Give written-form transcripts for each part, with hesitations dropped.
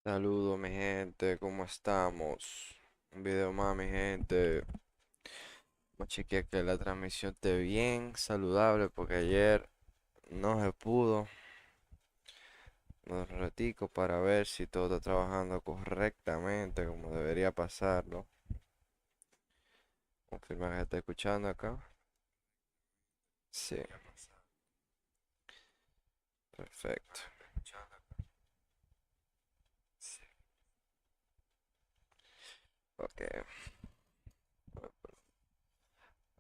Saludos mi gente, ¿cómo estamos? Un video más mi gente. Vamos a chequear que la transmisión esté bien, saludable, porque ayer no se pudo. Un ratico para ver si todo está trabajando correctamente como debería pasarlo. Confirma que se está escuchando acá. Sí, perfecto. Ok,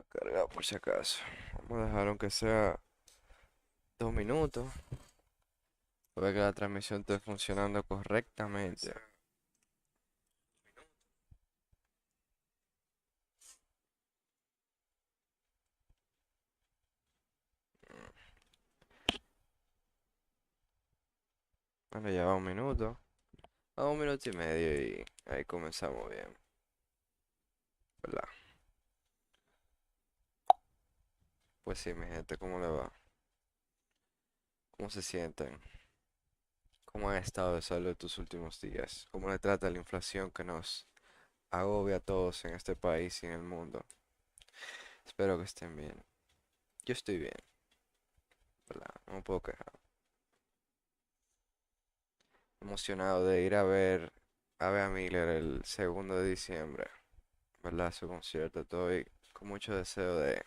a cargar por si acaso. Vamos a dejar aunque sea 2 minutos para ver que la transmisión esté funcionando correctamente. Bueno, ya va 1 minuto. A 1 minuto y medio y ahí comenzamos bien, ¿verdad? Pues sí, mi gente, ¿cómo le va? ¿Cómo se sienten? ¿Cómo han estado de salud estos últimos días? ¿Cómo le trata la inflación que nos agobia a todos en este país y en el mundo? Espero que estén bien. Yo estoy bien, ¿verdad? No me puedo quejar. Emocionado de ir a ver a Miller el 2 de diciembre, ¿verdad? Su concierto. Estoy con mucho deseo de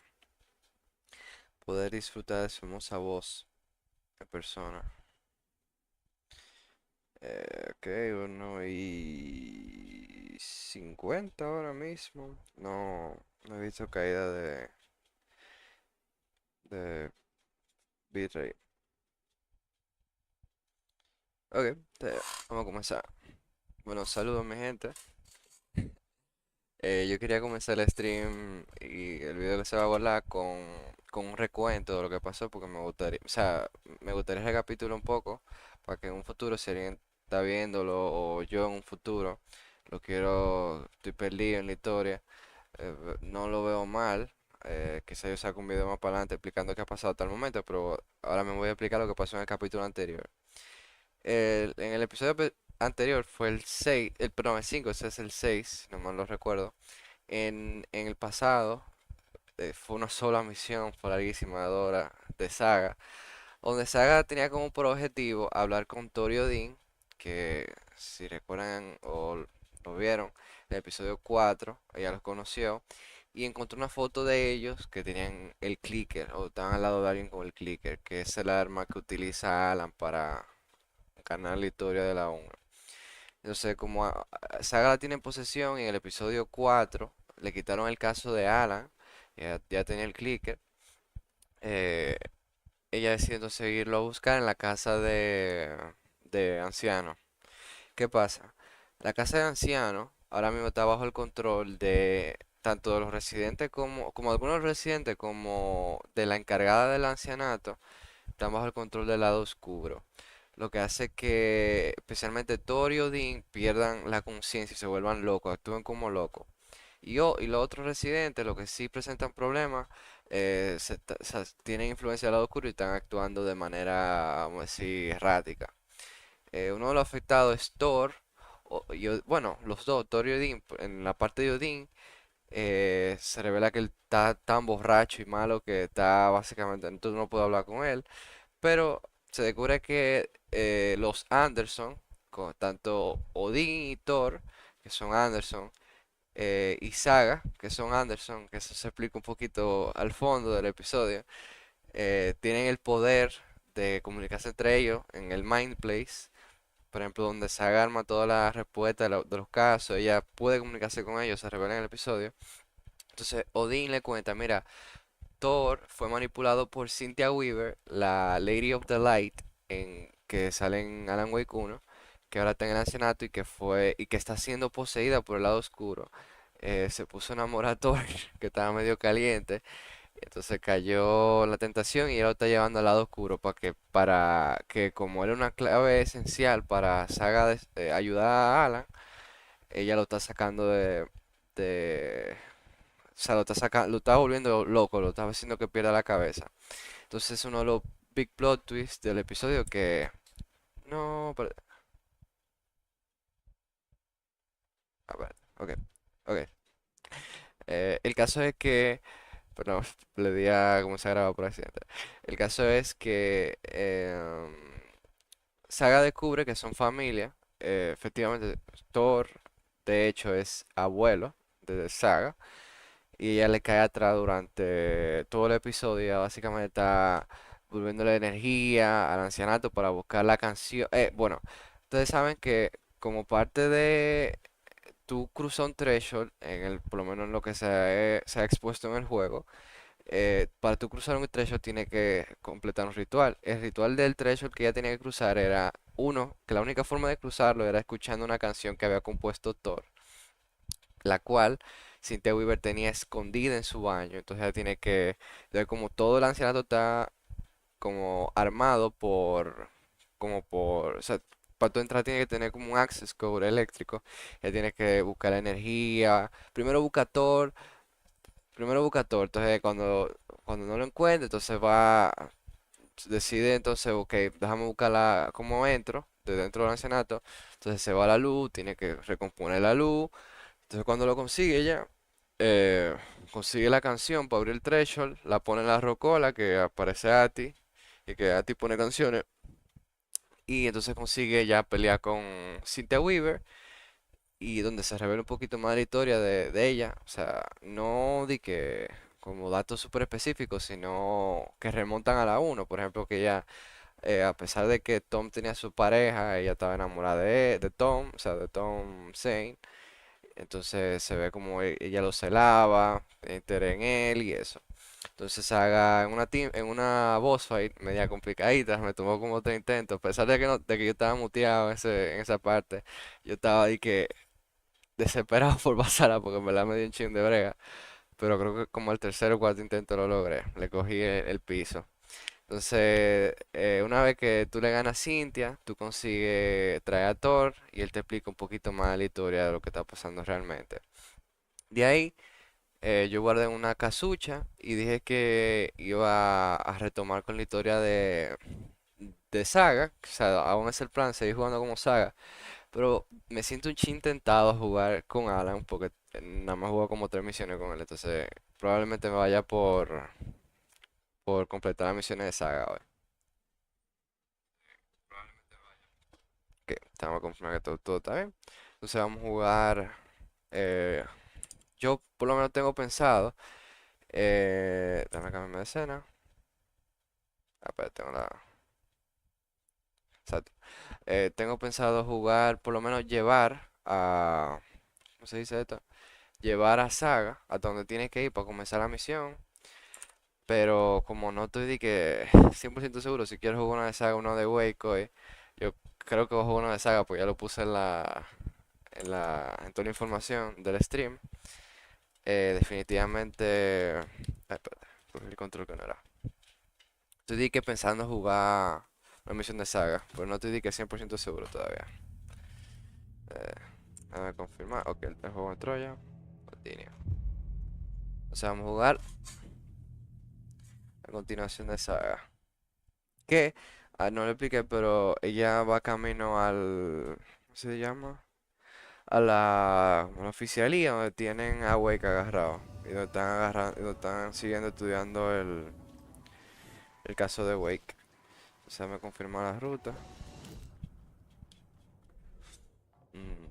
poder disfrutar de su hermosa voz en persona. Ok, 1:50 ahora mismo. No he visto caída de bitrate. Ok, vamos a comenzar. Bueno, saludos mi gente. Yo quería comenzar el stream y el video que se va a volar con un recuento de lo que pasó porque me gustaría, o sea, me gustaría recapitular un poco para que en un futuro, si alguien está viéndolo o yo en un futuro, estoy perdido en la historia, no lo veo mal. Quizá yo saco un video más para adelante explicando qué ha pasado hasta el momento, pero ahora me voy a explicar lo que pasó en el capítulo anterior. En el episodio anterior fue el 6, perdón, el 5, ese es el 6, no mal lo recuerdo. En el pasado fue una sola misión, fue larguísima, 2 horas de Saga, donde Saga tenía como por objetivo hablar con Tori Odin, que si recuerdan o lo vieron, en el episodio 4 ella los conoció y encontró una foto de ellos que tenían el clicker o estaban al lado de alguien con el clicker, que es el arma que utiliza Alan para ganar la historia de la 1. Entonces, como Saga la tiene en posesión y en el episodio 4 le quitaron el caso de Alan, ya tenía el clicker, eh, ella decidió seguirlo a buscar en la casa de ancianos. ¿Qué pasa? La casa de ancianos ahora mismo está bajo el control de tanto de los residentes como algunos residentes como de la encargada del ancianato, están bajo el control del lado oscuro. Lo que hace que especialmente Thor y Odín pierdan la conciencia y se vuelvan locos, actúen como locos. Y los otros residentes, los que sí presentan problemas, o sea, tienen influencia del lado oscuro y están actuando de manera, vamos a decir, errática. Uno de los afectados es Thor, bueno, los dos, Thor y Odín. En la parte de Odín, se revela que él está tan borracho y malo que está básicamente, entonces no puedo hablar con él. Pero se descubre que los Anderson, tanto Odín y Thor, que son Anderson, y Saga, que son Anderson, que eso se explica un poquito al fondo del episodio, tienen el poder de comunicarse entre ellos en el Mind Place. Por ejemplo, donde Saga arma todas las respuestas de los casos, ella puede comunicarse con ellos, se revela en el episodio. Entonces, Odín le cuenta, mira, Thor fue manipulado por Cynthia Weaver, la Lady of the Light, que sale en Alan Wake 1, que ahora está en el ancianato y que está siendo poseída por el lado oscuro. Se puso enamorada a Thor, que estaba medio caliente, entonces cayó en la tentación y él lo está llevando al lado oscuro para que como era una clave esencial para Saga ayudar a Alan, ella lo está sacando de o sea, lo está volviendo loco, lo está haciendo que pierda la cabeza. Entonces es uno de los big plot twists del episodio que... No, Ok, ok. El caso es que, pero le di a cómo se grabado por accidente. El caso es que Saga descubre que son familia. Efectivamente, Thor, de hecho, es abuelo de Saga. Y ella le cae atrás durante todo el episodio. Ella básicamente está volviéndole energía al ancianato para buscar la canción. Bueno, ustedes saben que como parte de tú cruzar un threshold, por lo menos en lo que se ha expuesto en el juego, para tú cruzar un threshold tiene que completar un ritual. El ritual del threshold que ella tenía que cruzar era uno, que la única forma de cruzarlo era escuchando una canción que había compuesto Thor, la cual Cynthia Weaver tenía escondida en su baño. Entonces ella tiene que, entonces como todo el ancianato está como armado o sea, para tú entrar tiene que tener como un access code eléctrico. Ella tiene que buscar la energía. Primero busca Thor, entonces cuando no lo encuentra, entonces decide entonces, ok, déjame buscarla como entro, de dentro del ancianato, entonces se va la luz, tiene que recomponer la luz, entonces cuando lo consigue ya, eh, consigue la canción para abrir el threshold, la pone en la rocola que aparece a ti, y que a ti pone canciones, y entonces consigue ya pelear con Cynthia Weaver, y donde se revela un poquito más la historia de ella, o sea, no di que como datos súper específicos, sino que remontan a la uno, por ejemplo, que ella, a pesar de que Tom tenía su pareja, ella estaba enamorada de Tom, o sea, de Tom Zane, entonces se ve como ella lo celaba, tenía interés en él y eso. Entonces haga en una boss fight media complicadita, me tomó como 3 intentos, a pesar de que, de que yo estaba muteado en esa parte, yo estaba ahí que desesperado por pasarla porque en verdad me dio un chin de brega. Pero creo que como el tercer o cuarto intento lo logré. Le cogí el piso. Entonces, una vez que tú le ganas a Cynthia, tú consigues traer a Thor y él te explica un poquito más la historia de lo que está pasando realmente. De ahí, yo guardé una casucha y dije que iba a retomar con la historia de Saga. O sea, aún es el plan, seguir jugando como Saga. Pero me siento un chin tentado a jugar con Alan porque nada más juego como 3 misiones con él. Entonces probablemente me vaya por completar las misiones de saga hoy. Que estamos a confirmar que todo está bien. Entonces vamos a jugar. eh, yo por lo menos tengo pensado. Déjame cambiarme de escena. Ah, espera, tengo la. Exacto. Tengo pensado jugar, por lo menos llevar a. ¿Cómo se dice esto? Llevar a Saga a donde tiene que ir para comenzar la misión. Pero como no estoy de que 100% seguro si quiero jugar una de Saga o uno de Wake hoy, yo creo que voy a jugar uno de Saga, pues ya lo puse en toda la información del stream. Definitivamente. Ay, espérate, cogí el control que no era. Estoy de que pensando jugar una misión de Saga, pero no estoy de que 100% seguro todavía. Eh, Déjame confirmar. Ok, el juego entró ya. Continue. O sea, vamos a jugar a continuación de Saga. Que, no le expliqué, pero ella va camino ¿cómo se llama? A la oficialía donde tienen a Wake agarrado. Y donde están agarrando, donde están siguiendo estudiando el caso de Wake. O sea, me confirma la ruta. Mm.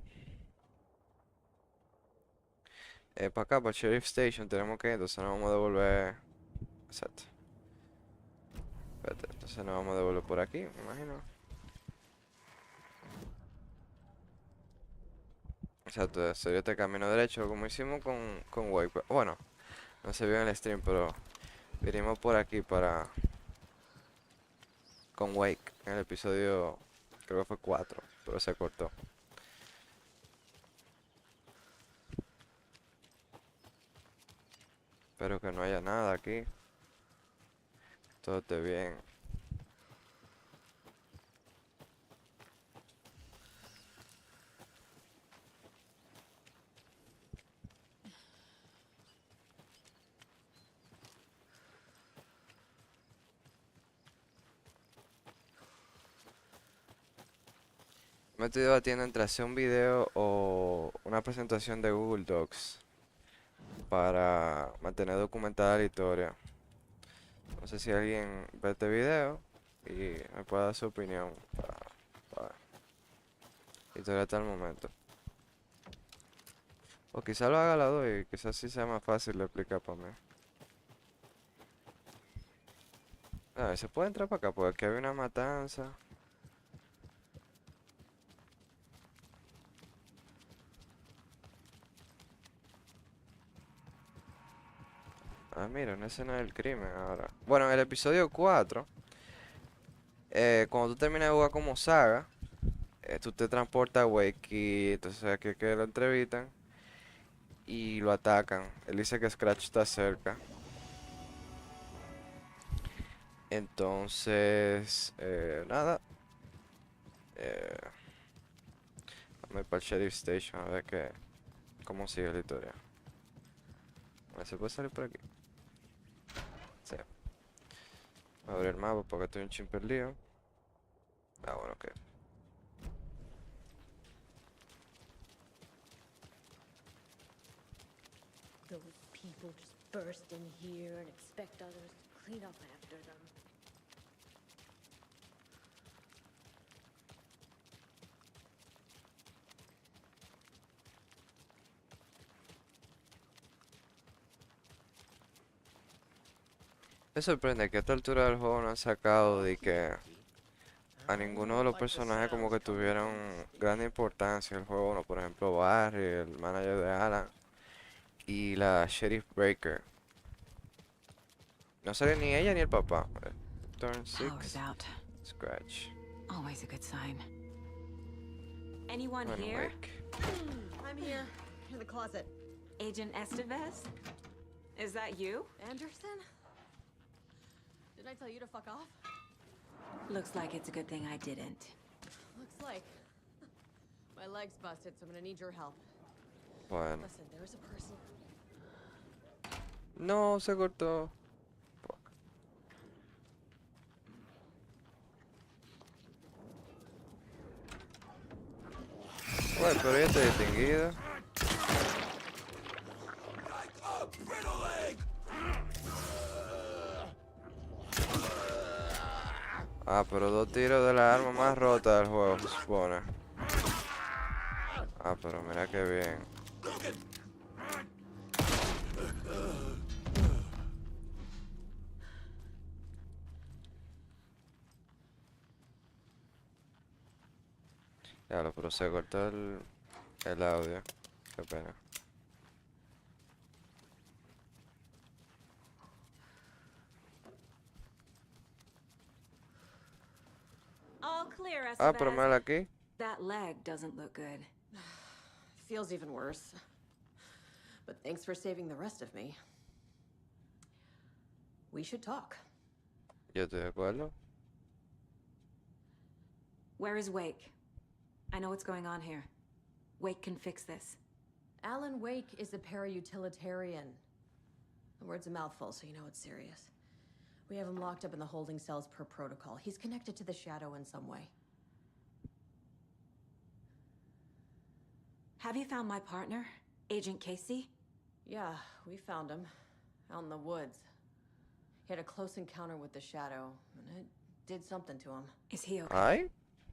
Para acá, para Sheriff Station, tenemos que ir, entonces nos vamos a devolver. Exacto. Espérate, entonces nos vamos a devolver por aquí, me imagino. Exacto, sería este camino derecho, como hicimos con Wake. Bueno, no se vio en el stream, pero venimos por aquí con Wake en el episodio, creo que fue 4, pero se cortó. Espero que no haya nada aquí, todo esté bien. Me estoy debatiendo entre hacer un video o una presentación de Google Docs para mantener documentada la historia. No sé si alguien ve este video y me puede dar su opinión para la historia hasta el momento. O quizá lo haga a la dos y quizás sí sea más fácil de explicar para mí. A ver, se puede entrar para acá porque aquí hay una matanza. Ah, mira, una escena del crimen ahora. Bueno, en el episodio 4, cuando tú terminas de jugar como saga, tú te transportas a Wake y entonces aquí que lo entrevistan y lo atacan. Él dice que Scratch está cerca. Entonces, nada. Eh, Vamos para el Sheriff Station a ver cómo sigue la historia. A ver, ¿se puede salir por aquí? Sí. Voy a abrir el mapa porque estoy un chin perdido. Ah, bueno, ok. Those people just burst in here and expect others to clean up after them. Me sorprende que a esta altura del juego no han sacado de que a ninguno de los personajes como que tuvieron gran importancia en el juego. Uno, por ejemplo, Barry, el manager de Alan y la Sheriff Breaker. No sale ni ella ni el papá. Turn Power's 6, out. Scratch. Always a good sign. Anyone Bueno, here? Wake. I'm here, in the closet. Agent Estevez? Is that you? Anderson? Did I tell you to fuck off? Looks like it's a good thing I didn't. Looks like. My leg's busted, so I'm gonna need your help. Bueno. Listen, there is a person. No, se cortó. Fuck. Bueno, pero ya está distinguida. Ah, pero dos tiros de la arma más rota del juego, se supone. Ah, pero mira qué bien. Ya lo, pero se cortó el audio. Qué pena. All clear, Ah, pero Estevez. mira aquí. That leg doesn't look good. Feels even worse. But thanks for saving the rest of me. We should talk. Yo estoy de acuerdo. Where is Wake? I know what's going on here. Wake can fix this. Alan Wake is a para-utilitarian. The word's a mouthful, so you know it's serious. We have him locked up in the holding cells per protocol. He's connected to the Shadow in some way. Have you found my partner, Agent Casey? Yeah, we found him. Out in the woods. He had a close encounter with the Shadow, and it did something to him. Is he okay? Ay.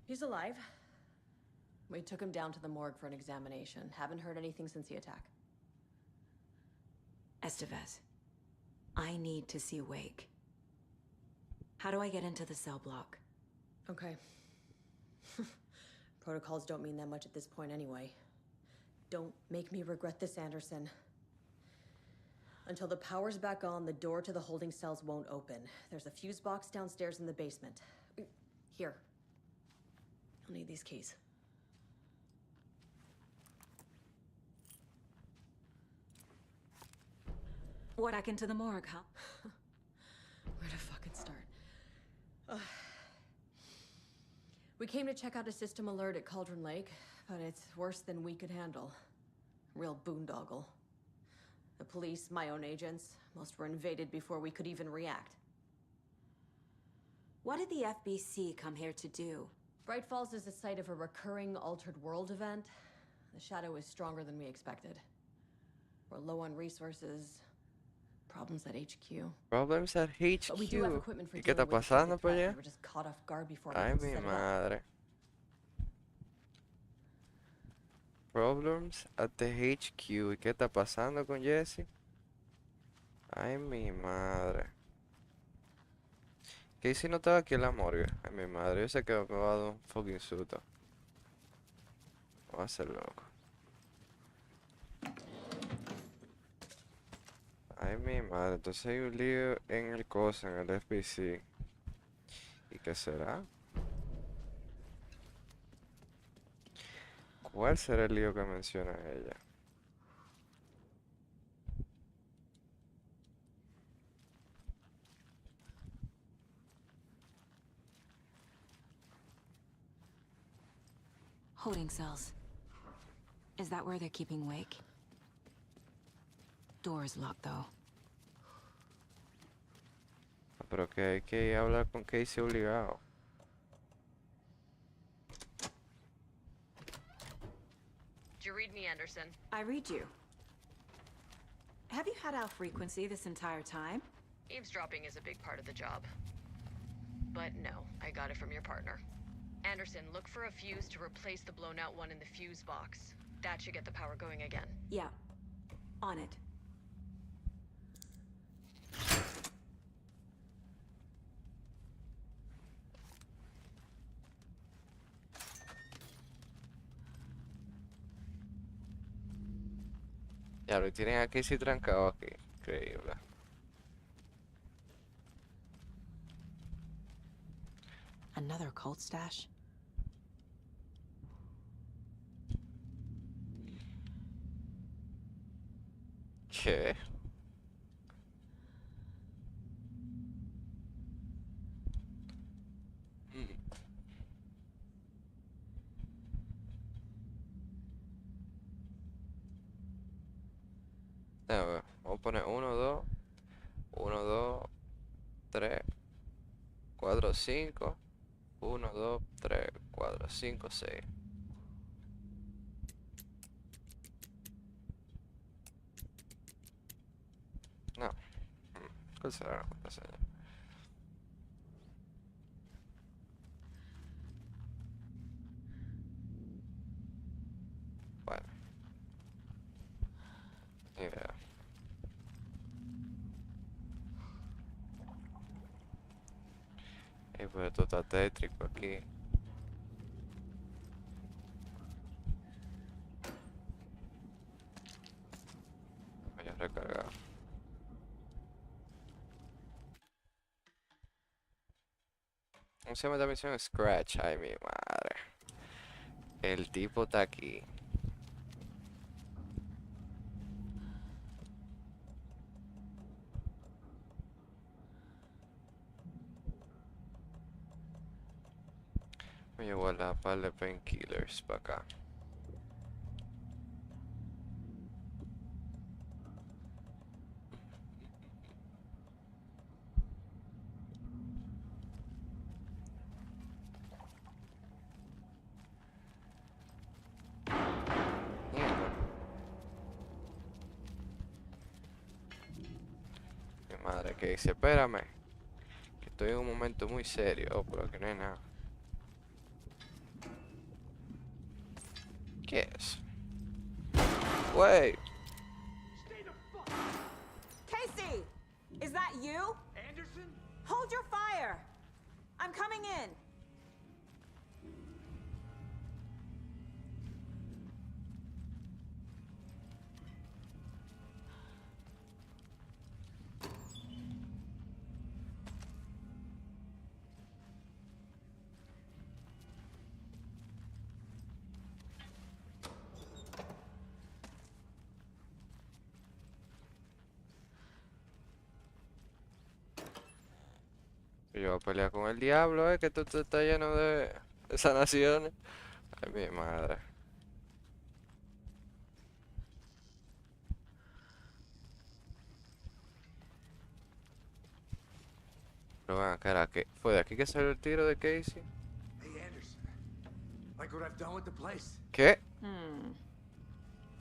He's alive. We took him down to the morgue for an examination. Haven't heard anything since the attack. Estevez, I need to see Wake. How do I get into the cell block? Okay. Protocols don't mean that much at this point anyway. Don't make me regret this, Anderson. Until the power's back on, the door to the holding cells won't open. There's a fuse box downstairs in the basement. Here. I'll need these keys. What back into the morgue, huh? Where to fucking start? We came to check out a system alert at Cauldron Lake, but it's worse than we could handle. Real boondoggle. The police, my own agents, most were invaded before we could even react. What did the FBC come here to do? Bright Falls is the site of a recurring Altered World event. The shadow is stronger than we expected. We're low on resources, problems at HQ. Problems at But we do have HQ. equipment for ¿Y qué está dealing with the target pasando por threat. We allá? were just caught off guard before we Ay, could mi set it up. madre. Problems at the HQ. ¿Y qué está pasando con Jesse? Ay, mi madre. ¿Qué si no estaba aquí en la morgue? Ay, mi madre. Yo sé que me va a dar un fucking susto. Me va a hacer loco. Ay, mi madre. Entonces hay un lío en el cosa, en el FBC. ¿Y qué será? ¿Cuál será el lío que menciona ella? Holding cells. Is that where they're keeping Wake? Door is locked, though. Pero que hay que hablar con Casey obligado. Did you read me, Anderson? I read you. Have you had our frequency this entire time? Eavesdropping is a big part of the job. But no, I got it from your partner. Anderson, look for a fuse to replace the blown out one in the fuse box. That should get the power going again. Yeah. On it. Ya lo tienen a Casey trancado aquí. Increíble. Another cult stash? ¿Qué? A ver, vamos a poner 1, 2, 1, 2, 3, 4, 5, 1, 2, 3, 4, 5, 6. No. ¿Cuál será la contraseña? Bueno, ni idea. Y pues esto está tétrico aquí. Voy a recargar. ¿Cómo se llama esta misión? Scratch. Ay, mi madre. El tipo está aquí. Voy a guardar un par de painkillers para acá. Mierda. Mi madre, que dice, espérame. Que estoy en un momento muy serio. Oh, pero que no hay nada. ¿Qué es? Wey. Casey! Is that you? Anderson? Hold your fire! I'm coming in! Yo voy a pelear con el diablo, que esto está lleno de sanaciones. Ay, mi madre. Pero ven acá, ¿fue de aquí que salió el tiro de Casey? Hey, Anderson. Like what I've done with the place. ¿Qué?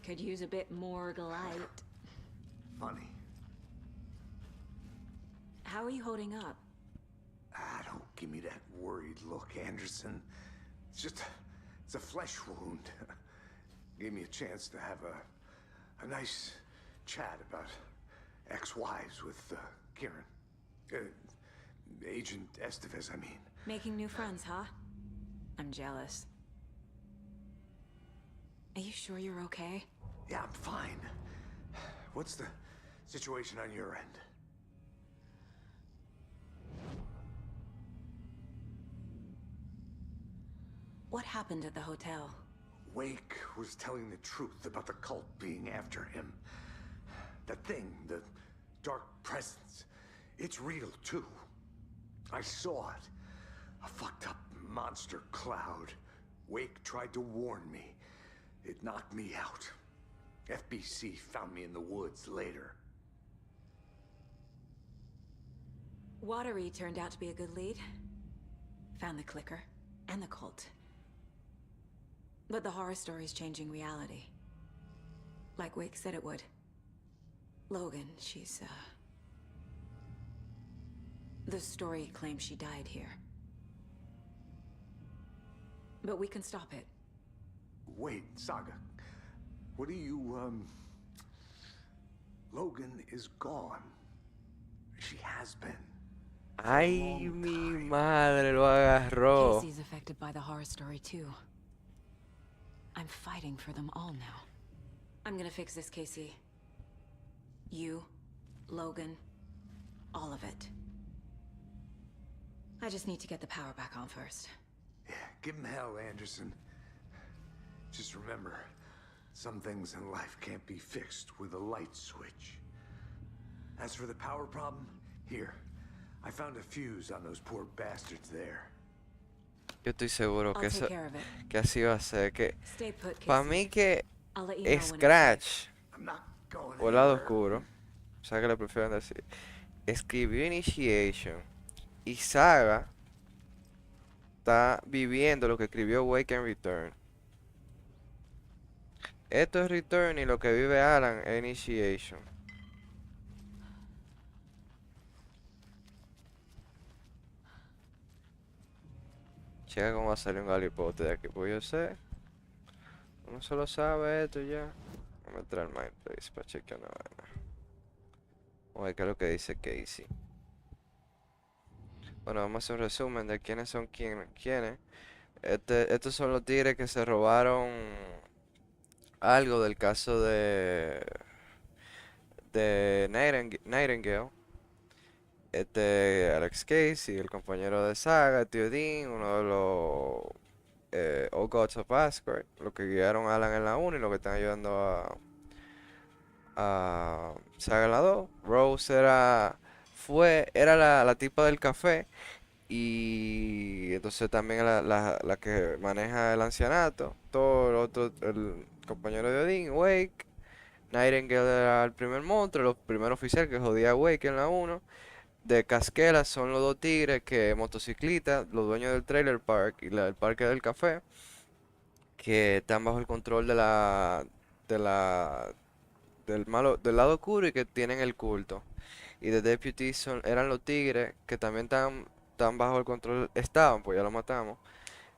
Could use a bit more light. Funny. How are you holding up? Ah, don't give me that worried look, Anderson. It's a flesh wound. Gave me a chance to have a nice chat about ex-wives with Kieran. Agent Estevez, I mean. Making new friends, huh? I'm jealous. Are you sure you're okay? Yeah, I'm fine. What's the situation on your end? What happened at the hotel? Wake was telling the truth about the cult being after him. That thing, the dark presence, it's real too. I saw it. A fucked up monster cloud. Wake tried to warn me. It knocked me out. FBC found me in the woods later. Watery turned out to be a good lead. Found the clicker and the cult. But the horror story's changing reality. Like Wake said it would. Logan, she's, the story claims she died here. But we can stop it. Wait, Saga. What do you, Logan is gone. She has been. Ay, mi madre, lo agarró. Casey's affected by the horror story too. I'm fighting for them all now. I'm gonna fix this, Casey. You, Logan, all of it. I just need to get the power back on first. Yeah, give him hell, Anderson. Just remember, some things in life can't be fixed with a light switch. As for the power problem, here. I found a fuse on those poor bastards there. Yo estoy seguro I'll que take eso, care of it. que así va a ser. Que Stay put, para Casey. mí que I'll let you know when it's Scratch I'm not going o el lado anywhere. oscuro, o sea que le prefieren decir, escribió Initiation y Saga está viviendo lo que escribió Wake and Return. Esto es Return y lo que vive Alan es Initiation. Checa cómo va a salir un galipote de aquí, pues yo sé. Uno solo sabe esto y ya. Vamos a entrar al MySpace para chequear una vaina. Vamos a ver qué es lo que dice Casey. Bueno, vamos a hacer un resumen de quiénes son quiénes. Estos son los tigres que se robaron algo del caso de Nightingale. Alex Casey, el compañero de Saga, tío Dean, uno de los Old Gods of Asgard, los que guiaron a Alan en la 1 y los que están ayudando a Saga en la 2. Rose era la tipa del café y entonces también la que maneja el ancianato. Todo el otro, el compañero de Odin, Wake. Nightingale era el primer monstruo, el primer oficial que jodía a Wake en la 1. De Casquela son los dos tigres que motociclistas, los dueños del trailer park y el parque del café, que están bajo el control de la, del lado oscuro y que tienen el culto. Y de Deputy eran los tigres que también están bajo el control, estaban, pues ya lo matamos,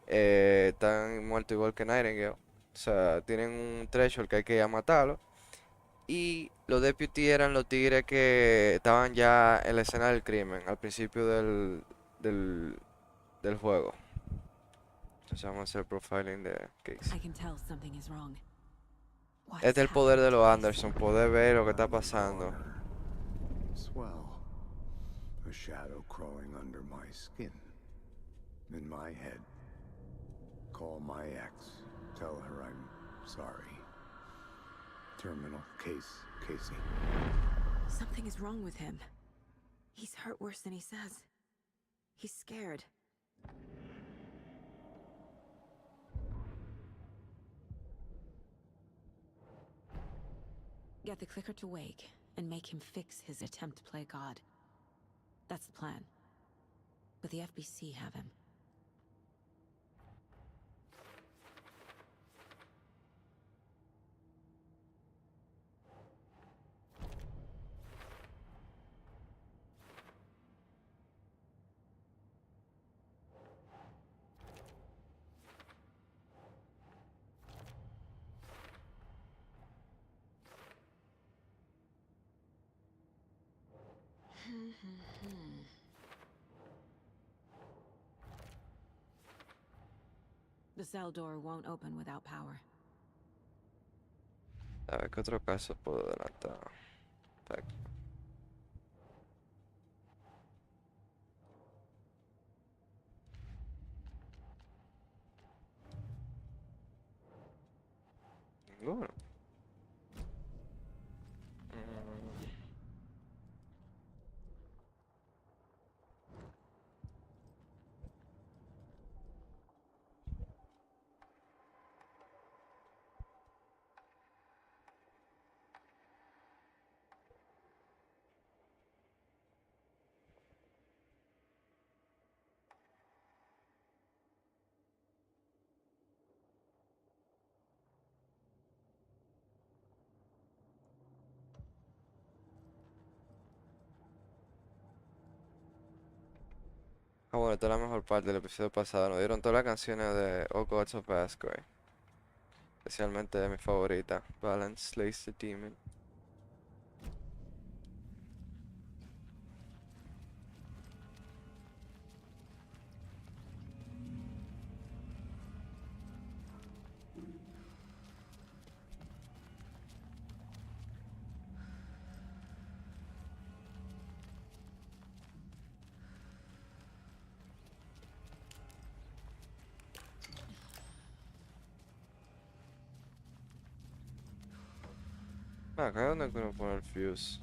están muertos igual que Nightingale. O sea, tienen un threshold que hay que ir a matarlo. Y los deputy eran los tigres que estaban ya en la escena del crimen, al principio del juego. Entonces vamos a hacer profiling de Casey. I can tell something is wrong. What Este es has el poder de happened los to Anderson, poder ver lo que está pasando. Swell. A shadow crawling under my skin. In my head. Call my ex. Tell her I'm sorry. Terminal case, Casey. Something is wrong with him. He's hurt worse than he says. He's scared. Get the clicker to Wake and make him fix his attempt to play God. That's the plan. But the FBC have him. The cell door won't open without power. A ver qué otro caso puedo adelantar. Tac. Ninguno. Mm, Ah, bueno, esta es la mejor parte del episodio pasado. Nos dieron todas las canciones de All Gods of Asgard. Especialmente de mi favorita, Balance Slays the Demon. Ah, acá es donde uno pone el fuse.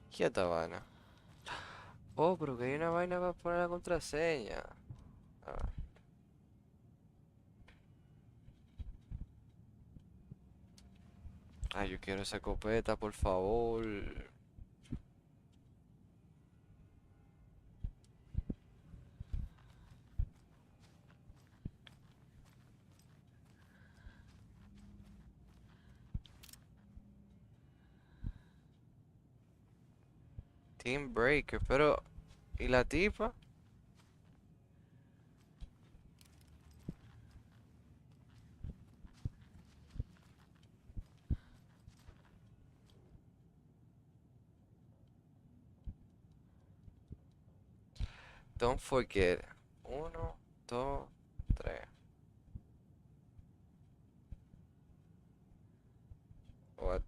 ¿Qué es esta vaina? Oh, pero que hay una vaina para poner la contraseña. A ver. Ay, yo quiero esa copeta, por favor. Team Breaker, pero... ¿Y la tipa? Don't forget. Uno, dos, tres. What?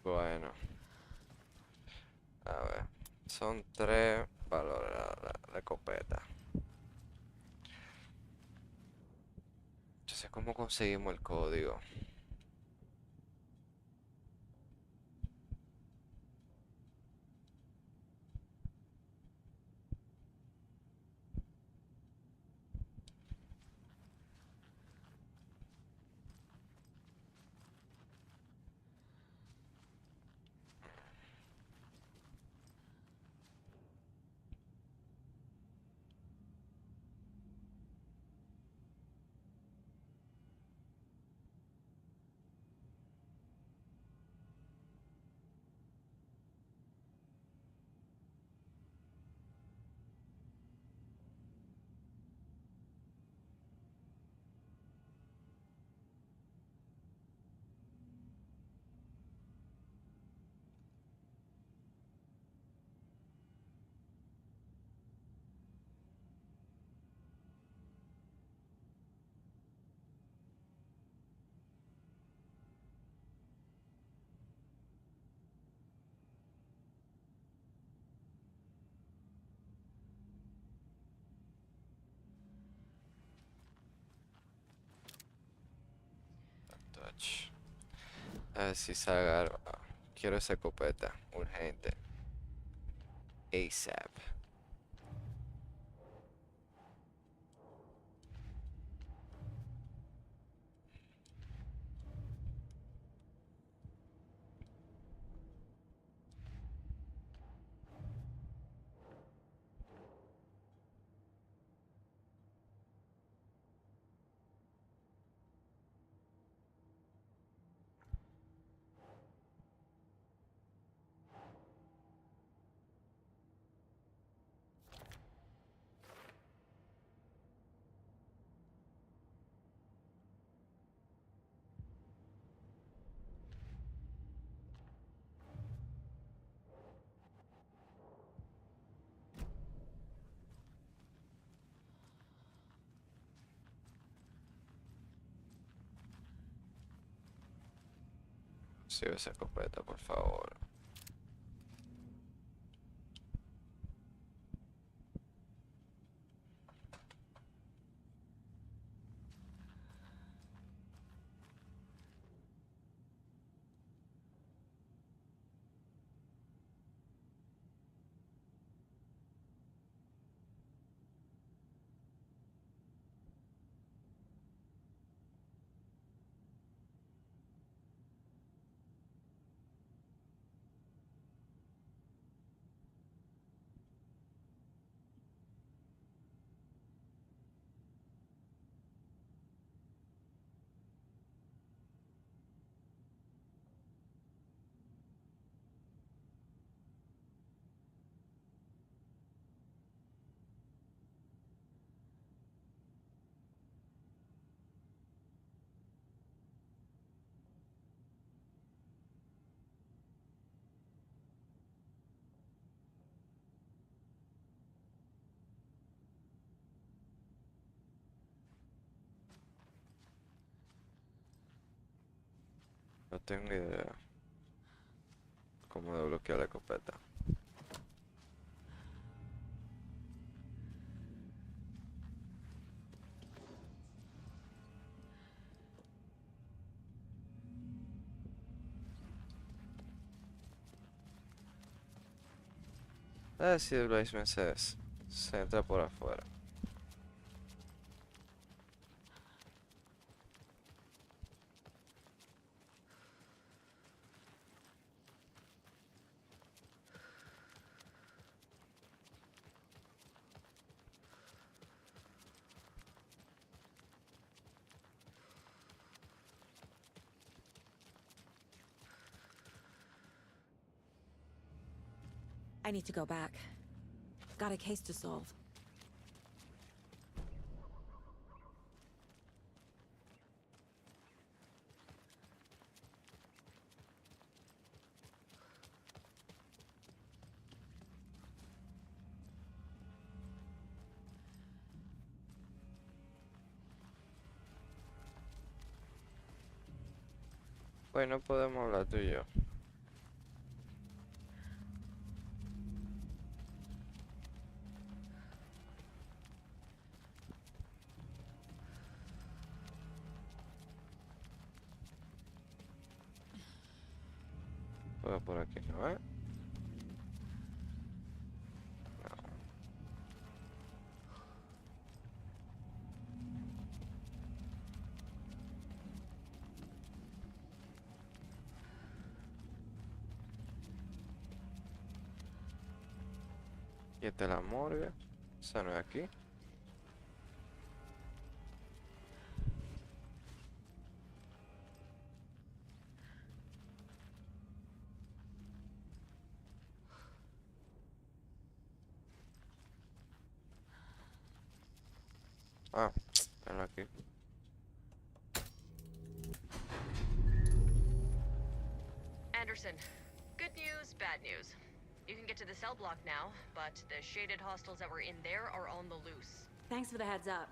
Bueno, a ver. Son tres valores la escopeta. Yo sé cómo conseguimos el código. Touch. A ver si salga algo. Ah, quiero esa escopeta. Urgente. ASAP. consigo esa escopeta, por favor. No tengo idea cómo desbloquear la escopeta. Si el basement se entra por afuera. I need to go back. Got a case to solve. Pues no podemos hablar tú y yo. Pues por aquí no, ¿eh? Y esta es la morgue. Esa no es aquí. Ah, ven aquí. Anderson, good news, bad news. You can get to the cell block now, but the shaded hostiles that were in there are on the loose. Thanks for the heads up.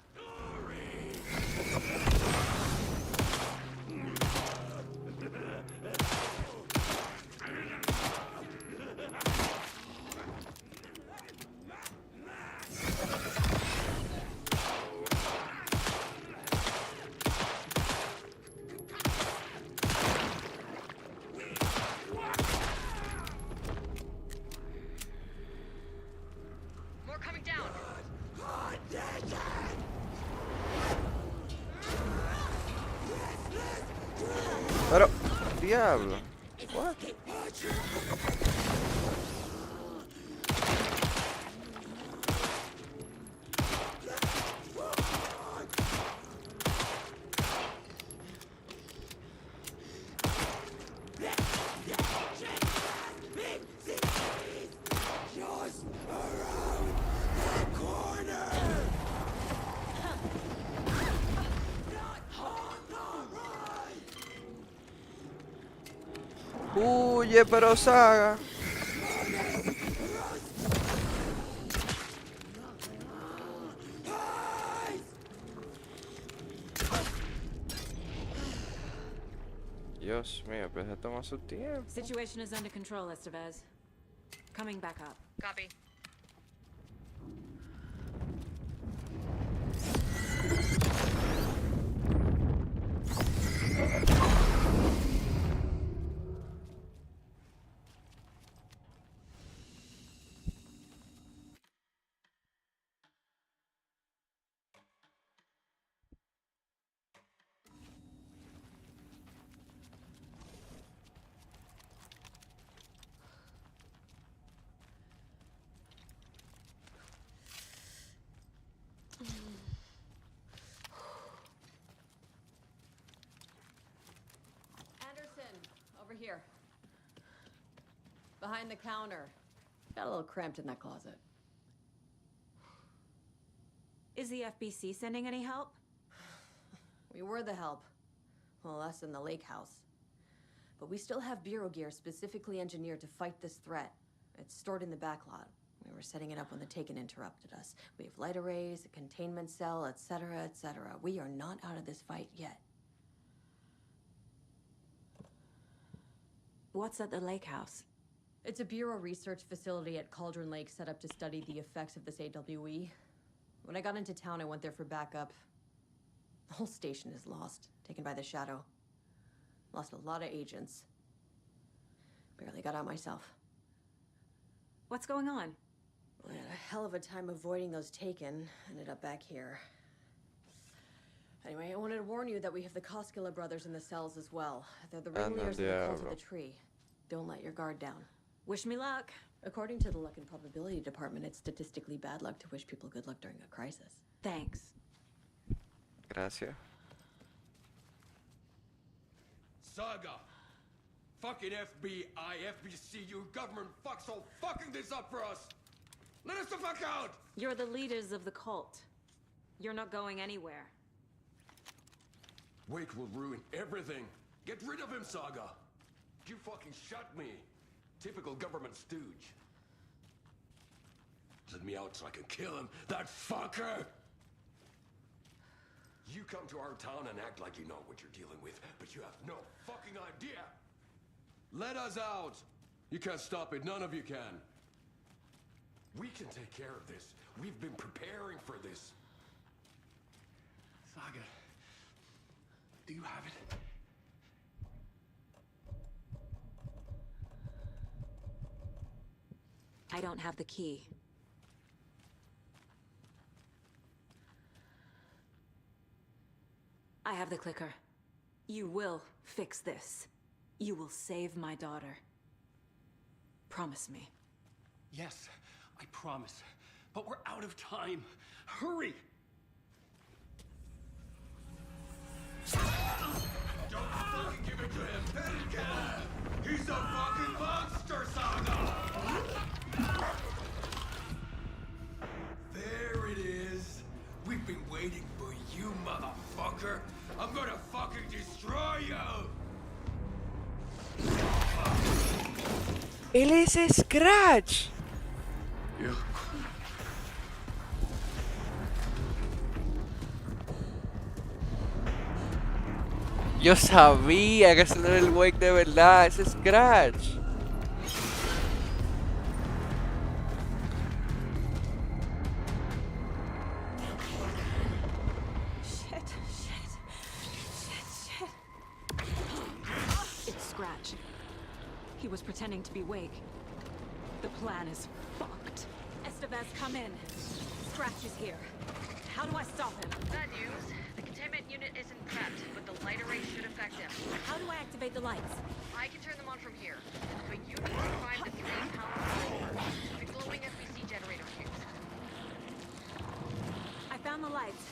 More coming down. Pero, diablo. What? Huye, pero Saga. Dios mío, pero se toma su tiempo. Situation is under control, Estevez. Coming back up. Copy. Anderson, over here. Behind the counter. Got a little cramped in that closet. Is the FBC sending any help? We were the help. Well, us in the lake house. But we still have Bureau gear specifically engineered to fight this threat. It's stored in the backlot. We were setting it up when the Taken interrupted us. We have light arrays, a containment cell, etc., etc. We are not out of this fight yet. What's at the lake house? It's a Bureau research facility at Cauldron Lake set up to study the effects of this AWE. When I got into town, I went there for backup. The whole station is lost, taken by the Shadow. Lost a lot of agents. Barely got out myself. What's going on? I had a hell of a time avoiding those Taken. Ended up back here. Anyway, I wanted to warn you that we have the Koskela brothers in the cells as well. They're the ringleaders of the cult of the tree. Don't let your guard down. Wish me luck. According to the Luck and Probability Department, it's statistically bad luck to wish people good luck during a crisis. Thanks. Gracias. Saga! Fucking FBI, FBC, you government fucks all fucking this up for us! Let us the fuck out! You're the leaders of the cult. You're not going anywhere. Wake will ruin everything. Get rid of him, Saga! You fucking shut me. Typical government stooge. Let me out so I can kill him, that fucker! You come to our town and act like you know what you're dealing with, but you have no fucking idea! Let us out! You can't stop it, none of you can. We can take care of this. We've been preparing for this. Saga, do you have it? I don't have the key. I have the clicker. You will fix this. You will save my daughter. Promise me. Yes, I promise. But we're out of time. Hurry! Don't fucking give it to him! Then kill him! He's a fucking monster, Saga! There it is. We've been waiting for you, motherfucker. I'm gonna fucking destroy you! Él es Scratch. You. Yo sabía que ese no era el Wake de verdad, es Scratch. It's Scratch. He was pretending to be Wake. The plan is fucked. Estevez, come in. Scratch is here. How do I stop him? Bad news. The containment unit isn't prepped, but the light array should affect him. How do I activate the lights? I can turn them on from here, but you need to find the 3-pound timer. The glowing FBC generator fuse. I found the lights.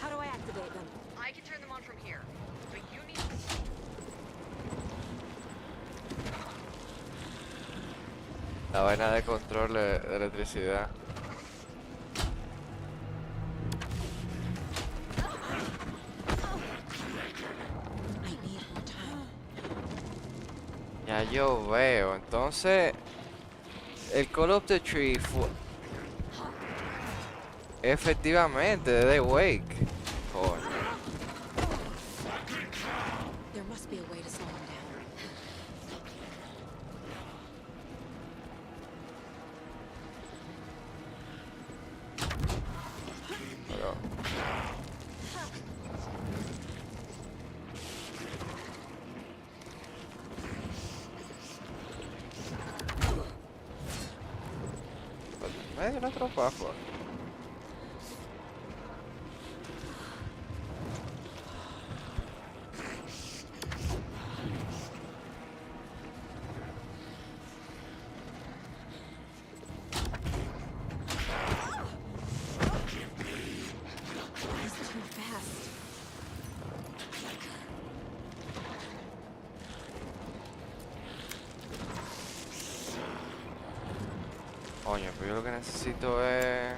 How do I activate them? I can turn them on from here, but you need to... La vaina de control de electricidad. I need more time. Ya yo veo, entonces el Call of the Tree fue efectivamente de The Wake. Coño. There must be a way to slow him down. Pero... Me dio una trompazo. He's too fast. Coño, pero yo lo que necesito es...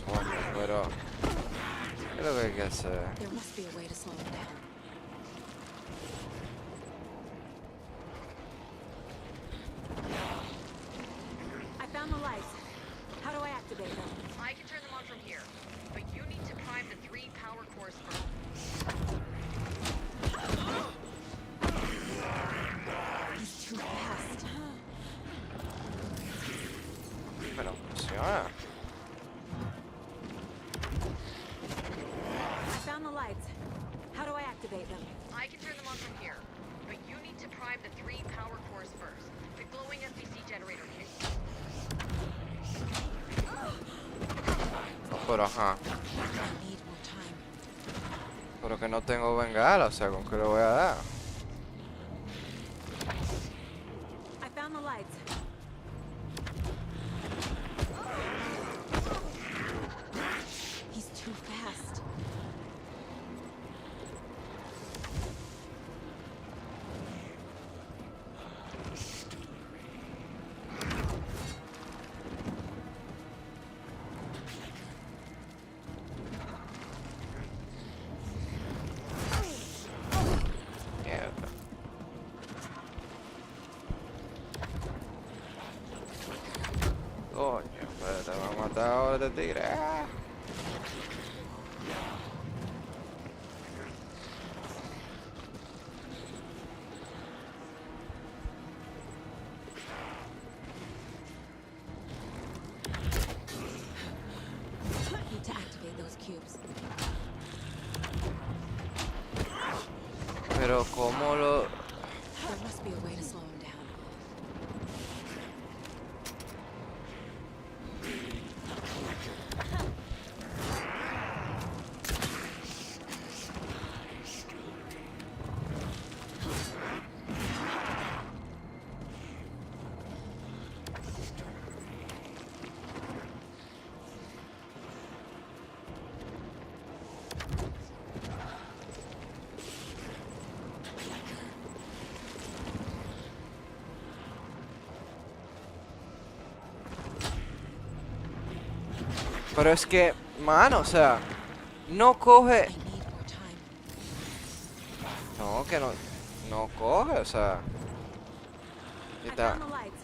Coño, pero... ¿Qué es lo que hay que hacer? There must be a way to slow him down. I found the lights. How do I activate them? I can turn them on from here, but you need to prime the 3 power cores first. He's too fast. Pero funciona. I found the lights. How do I activate them? I can turn them on from here, but you need to prime the 3 power cores first. The glowing FBC generator hits. No, pero ajá. I need more time. Pero que no tengo bengala, o sea, ¿con qué le voy a dar? I found the lights. He's too fast. Mierda. Coño, pero te va a matar ahora este tigre. ¡Ah! Need to activate those cubes. Pero cómo lo... There must be a way to slow him down. Pero es que, mano, o sea, no coge... I need more time. No, que no... No coge, o sea... Y I está... found the lights.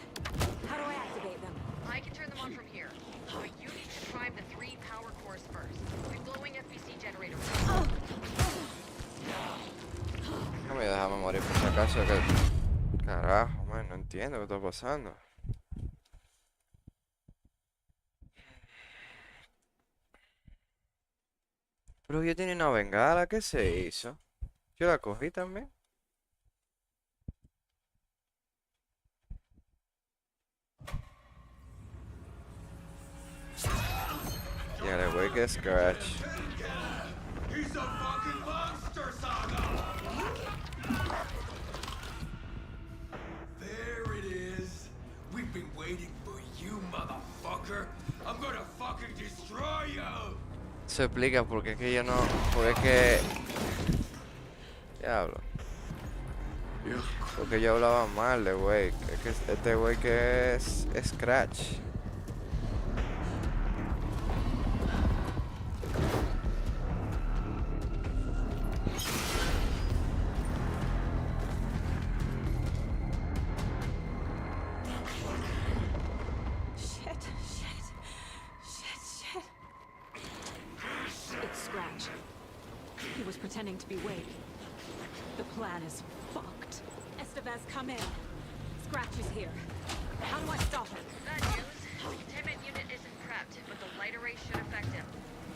How do I activate them? I can turn them on from here, but you need to prime the 3 power cores first. The glowing FBC generator hits. Déjame morir por si acaso que... Carajo, man, no entiendo qué está pasando. Pero yo tenía una bengala, ¿qué se hizo? Yo la cogí también. Ya le voy que scratch. He's a fucking monster, Saga! There it is. We've been waiting for you, motherfucker. I'm gonna fucking destroy you! Se explica porque es que yo no... Porque es que... Diablo. Porque yo hablaba mal de güey. Es que este güey que es Scratch. pretending to be Wake. The plan is fucked. Estevez, come in. Scratch is here. How do I stop him? Bad news. The containment unit isn't prepped, but the light array should affect him.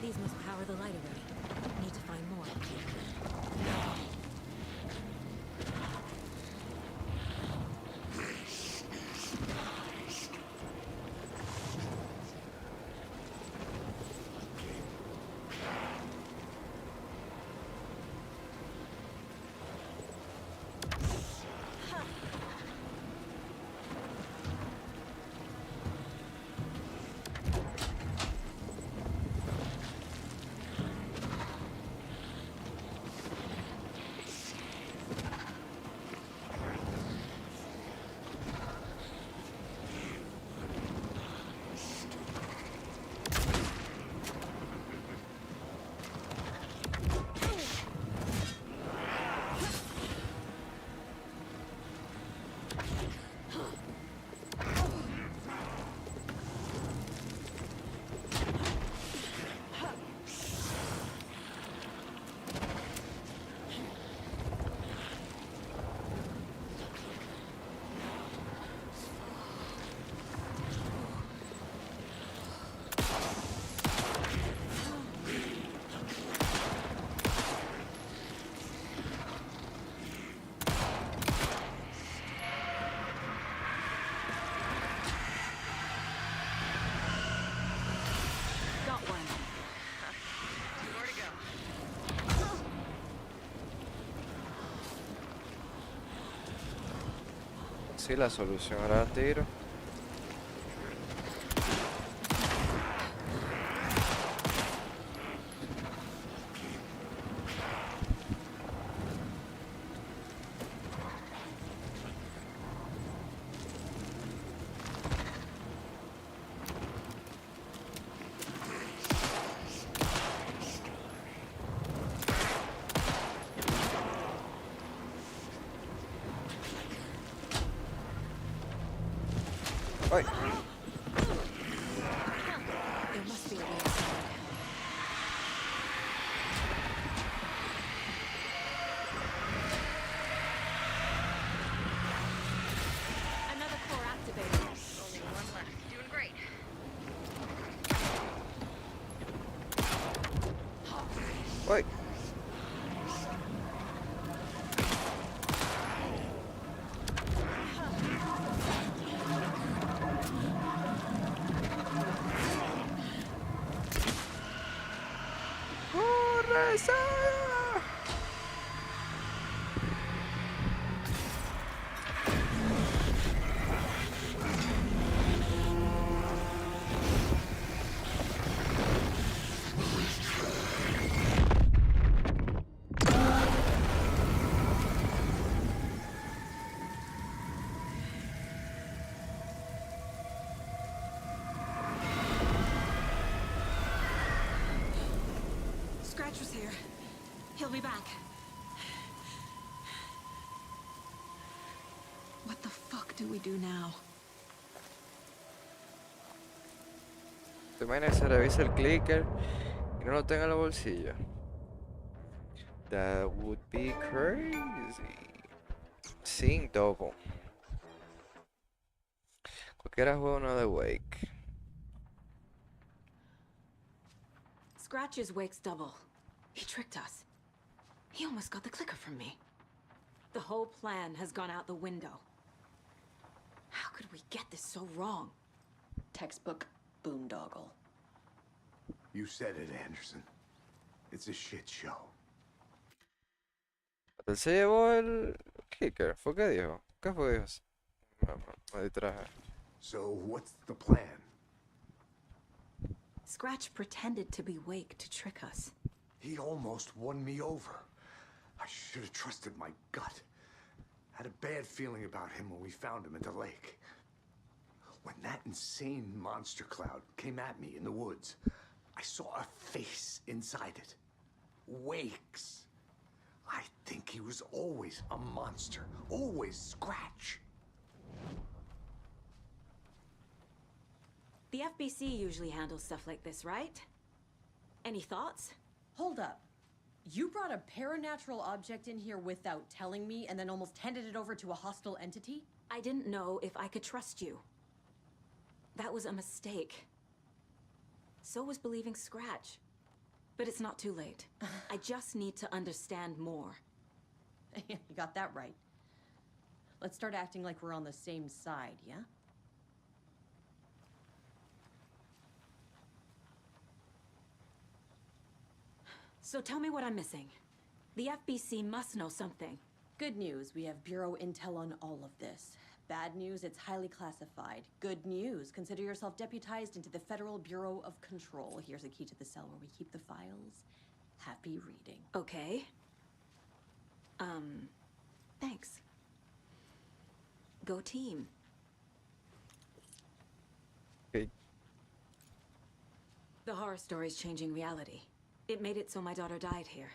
These must power the light array. Need to find more. Got one. 2 more to go. Sí, la solución era tiro. Ay, There must be a way inside. Another core activated. Only one left. Doing great. ay. ¡Corre, Sara! Scratch was here. He'll be back. What the fuck do we do now? ¿Te imaginas que se revisa el clicker y no lo tenga en los bolsillos? That would be crazy. Sin double. Cualquiera juega uno de Wake. Scratch is Wake's double. He tricked us. He almost got the clicker from me. The whole plan has gone out the window. How could we get this so wrong? Textbook boondoggle. You said it, Anderson. It's a shit show. Él se llevó el clicker. ¿Fue qué dijo? ¿Qué fue que dijo? Me distraje. So what's the plan? Scratch pretended to be Wake to trick us. He almost won me over. I should have trusted my gut. Had a bad feeling about him when we found him at the lake. When that insane monster cloud came at me in the woods, I saw a face inside it. Wake's. I think he was always a monster. Always Scratch. The FBC usually handles stuff like this, right? Any thoughts? Hold up. You brought a paranatural object in here without telling me and then almost handed it over to a hostile entity? I didn't know if I could trust you. That was a mistake. So was believing Scratch. But it's not too late. I just need to understand more. You got that right. Let's start acting like we're on the same side, yeah? So tell me what I'm missing. The FBC must know something. Good news, we have Bureau intel on all of this. Bad news, it's highly classified. Good news, consider yourself deputized into the Federal Bureau of Control. Here's a key to the cell where we keep the files. Happy reading. Okay. Thanks. Go team. Ok. The horror story's changing reality. It made it so my daughter died here,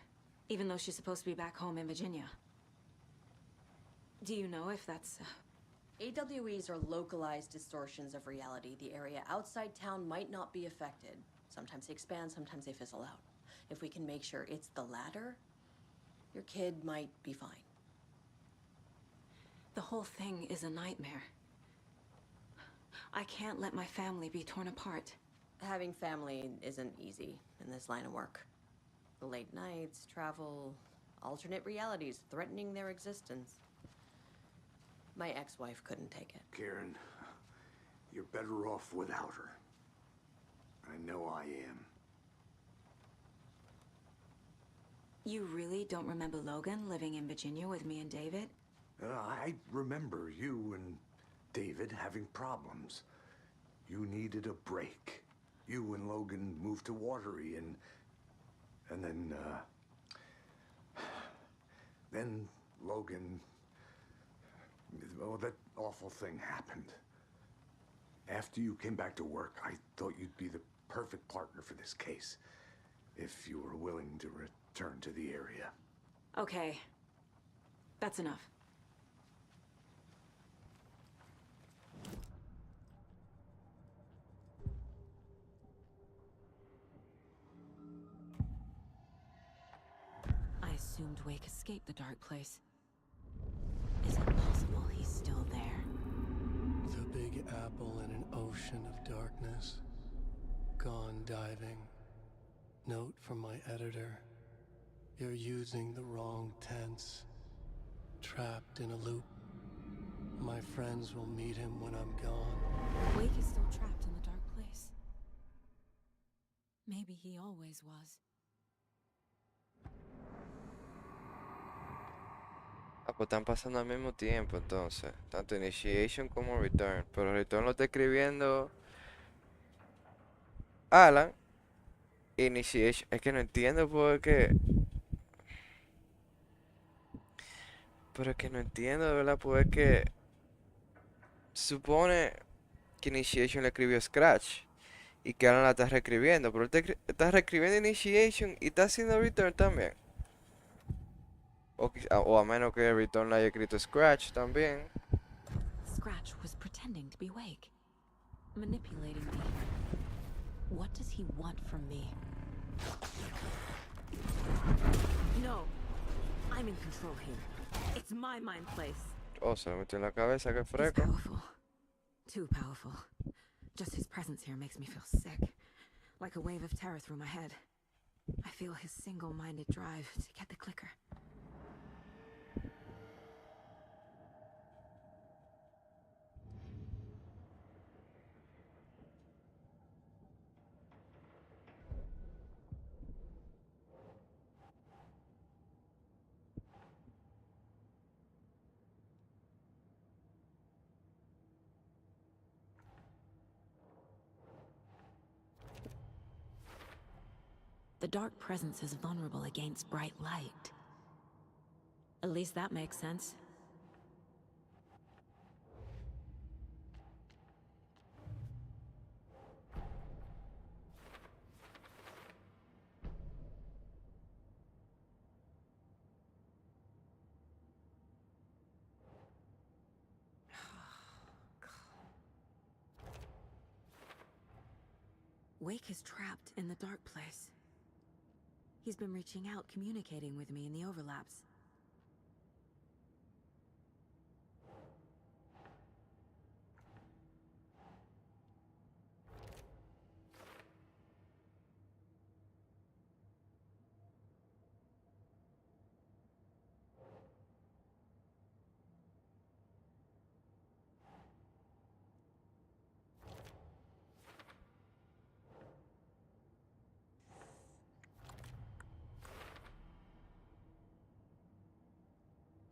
even though she's supposed to be back home in Virginia. Do you know if that's... AWEs are localized distortions of reality. The area outside town might not be affected. Sometimes they expand, sometimes they fizzle out. If we can make sure it's the latter, your kid might be fine. The whole thing is a nightmare. I can't let my family be torn apart. Having family isn't easy in this line of work. The late nights, travel, alternate realities threatening their existence. My ex-wife couldn't take it. Karen, you're better off without her. I know I am. You really don't remember Logan living in Virginia with me and David? I remember you and David having problems. You needed a break. You and Logan moved to Watery and then Logan, well, that awful thing happened. After you came back to work, I thought you'd be the perfect partner for this case, if you were willing to return to the area. Okay. That's enough. I assumed Wake escaped the dark place. Is it possible he's still there? The Big Apple in an ocean of darkness. Gone diving. Note from my editor. You're using the wrong tense. Trapped in a loop. My friends will meet him when I'm gone. Wake is still trapped in the dark place. Maybe he always was. Ah, pues están pasando al mismo tiempo entonces. Tanto Initiation como Return. Pero Return lo está escribiendo Alan. Initiation. Es que no entiendo por qué. Pero es que no entiendo, de verdad, pues es que se supone que Initiation le escribió Scratch y que Alan la está reescribiendo, pero él está reescribiendo Initiation y está haciendo Return también. O a menos que Return la haya escrito Scratch también. Scratch was pretending to be Wake. Manipulating me. What does he want from me? No. I'm in control here. It's my mind place. Oh, se lo metió en la cabeza, que He's fresco. powerful. Too powerful. Just his presence here makes me feel sick. Like a wave of terror through my head. I feel his single-minded drive to get the clicker. The dark presence is vulnerable against bright light. At least that makes sense. Wake is trapped in the dark place. He's been reaching out, communicating with me in the overlaps.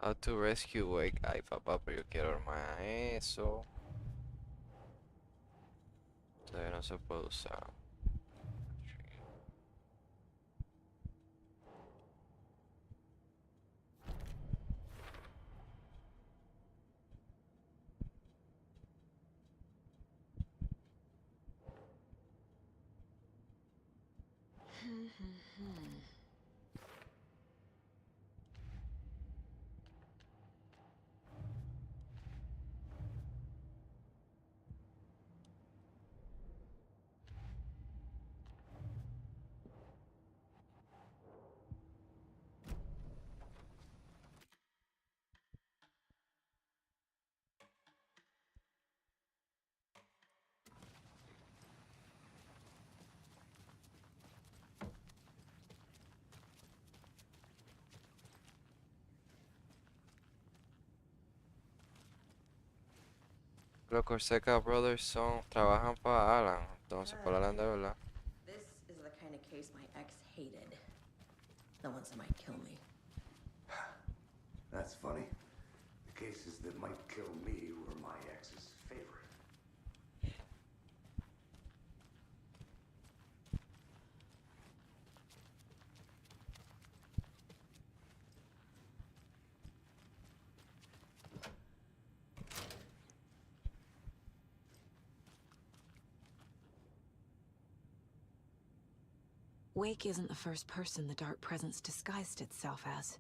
How to rescue Wake. Ay, papá, pero yo quiero armar eso. Todavía no se puede usar. Los Corseca Brothers trabajan para Alan. Entonces, para Alan de verdad. This is the kind of case my ex hated. The ones that might kill me. That's funny. The cases that might kill me were my ex's favorite. Wake isn't the first person the Dark Presence disguised itself as.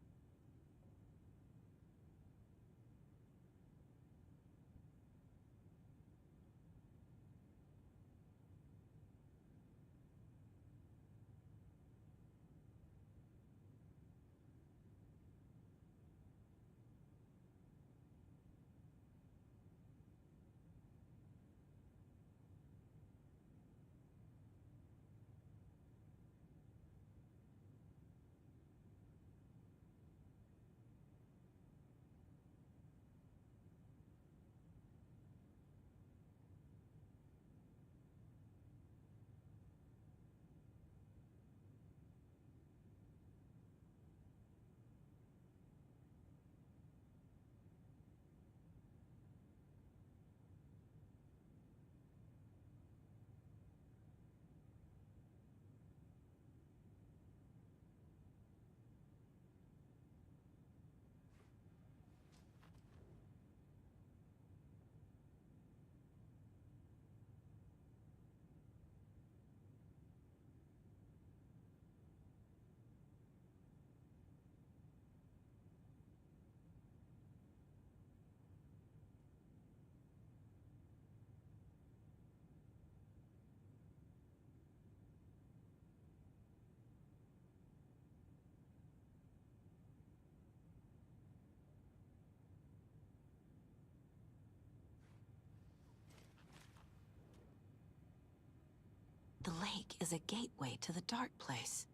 The lake is a gateway to the dark place.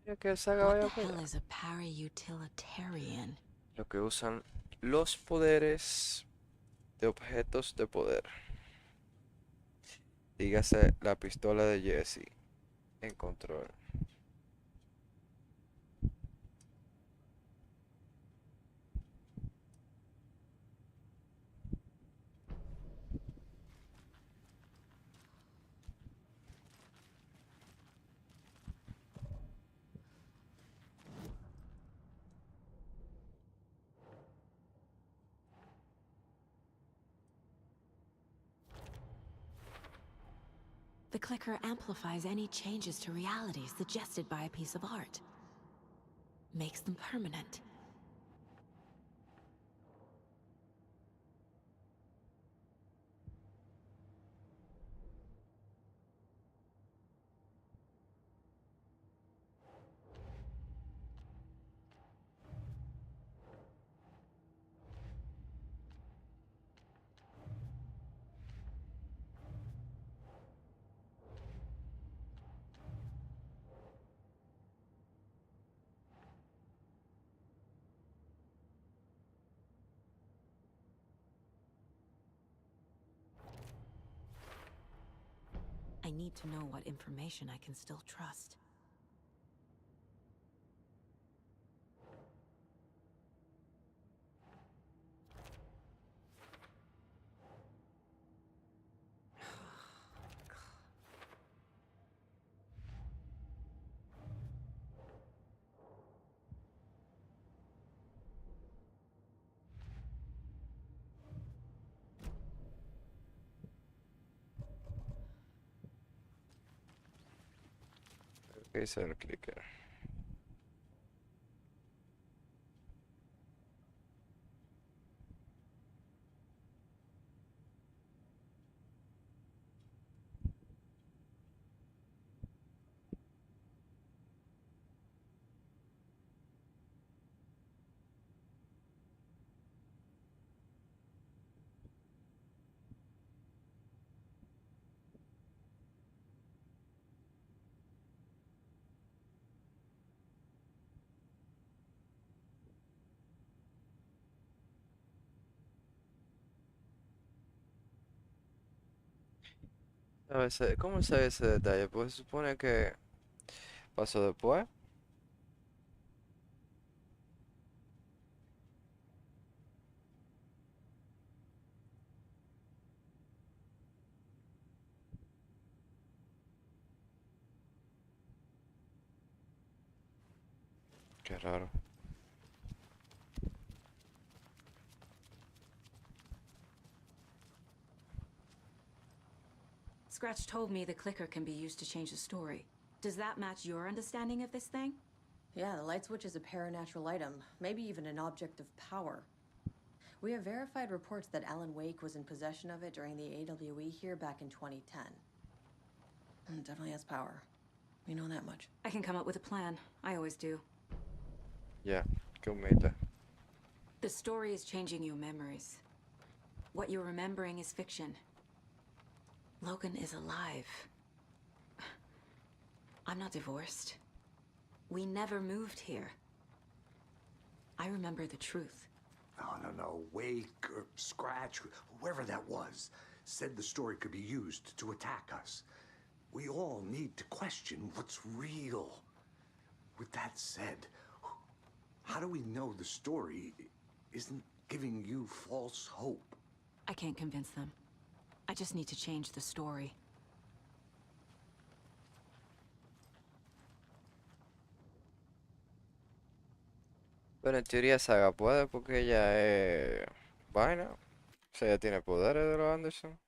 Quiero que esa What the vaya para hell allá. is a para-utilitarian? Lo que usan los poderes de objetos de poder. Dígase la pistola de Jesse en control. The clicker amplifies any changes to reality suggested by a piece of art. Makes them permanent. need to know what information I can still trust. ¿Qué dice el clicker? ¿Cómo sabe ese detalle? Pues se supone que pasó después. Qué raro. Scratch told me the clicker can be used to change the story. Does that match your understanding of this thing? Yeah, the light switch is a paranatural item, maybe even an object of power. We have verified reports that Alan Wake was in possession of it during the AWE here back in 2010. Definitely has power. We know that much. I can come up with a plan. I always do. Ya, qué humilde. The story is changing your memories. What you're remembering is fiction. Logan is alive. I'm not divorced. We never moved here. I remember the truth. No. Wake or Scratch, whoever that was, said the story could be used to attack us. We all need to question what's real. With that said, how do we know the story isn't giving you false hope? I can't convince them. I just need to change the story. Pero en teoría Saga puede porque ella es vaina. O sea, ella tiene poderes de los Anderson.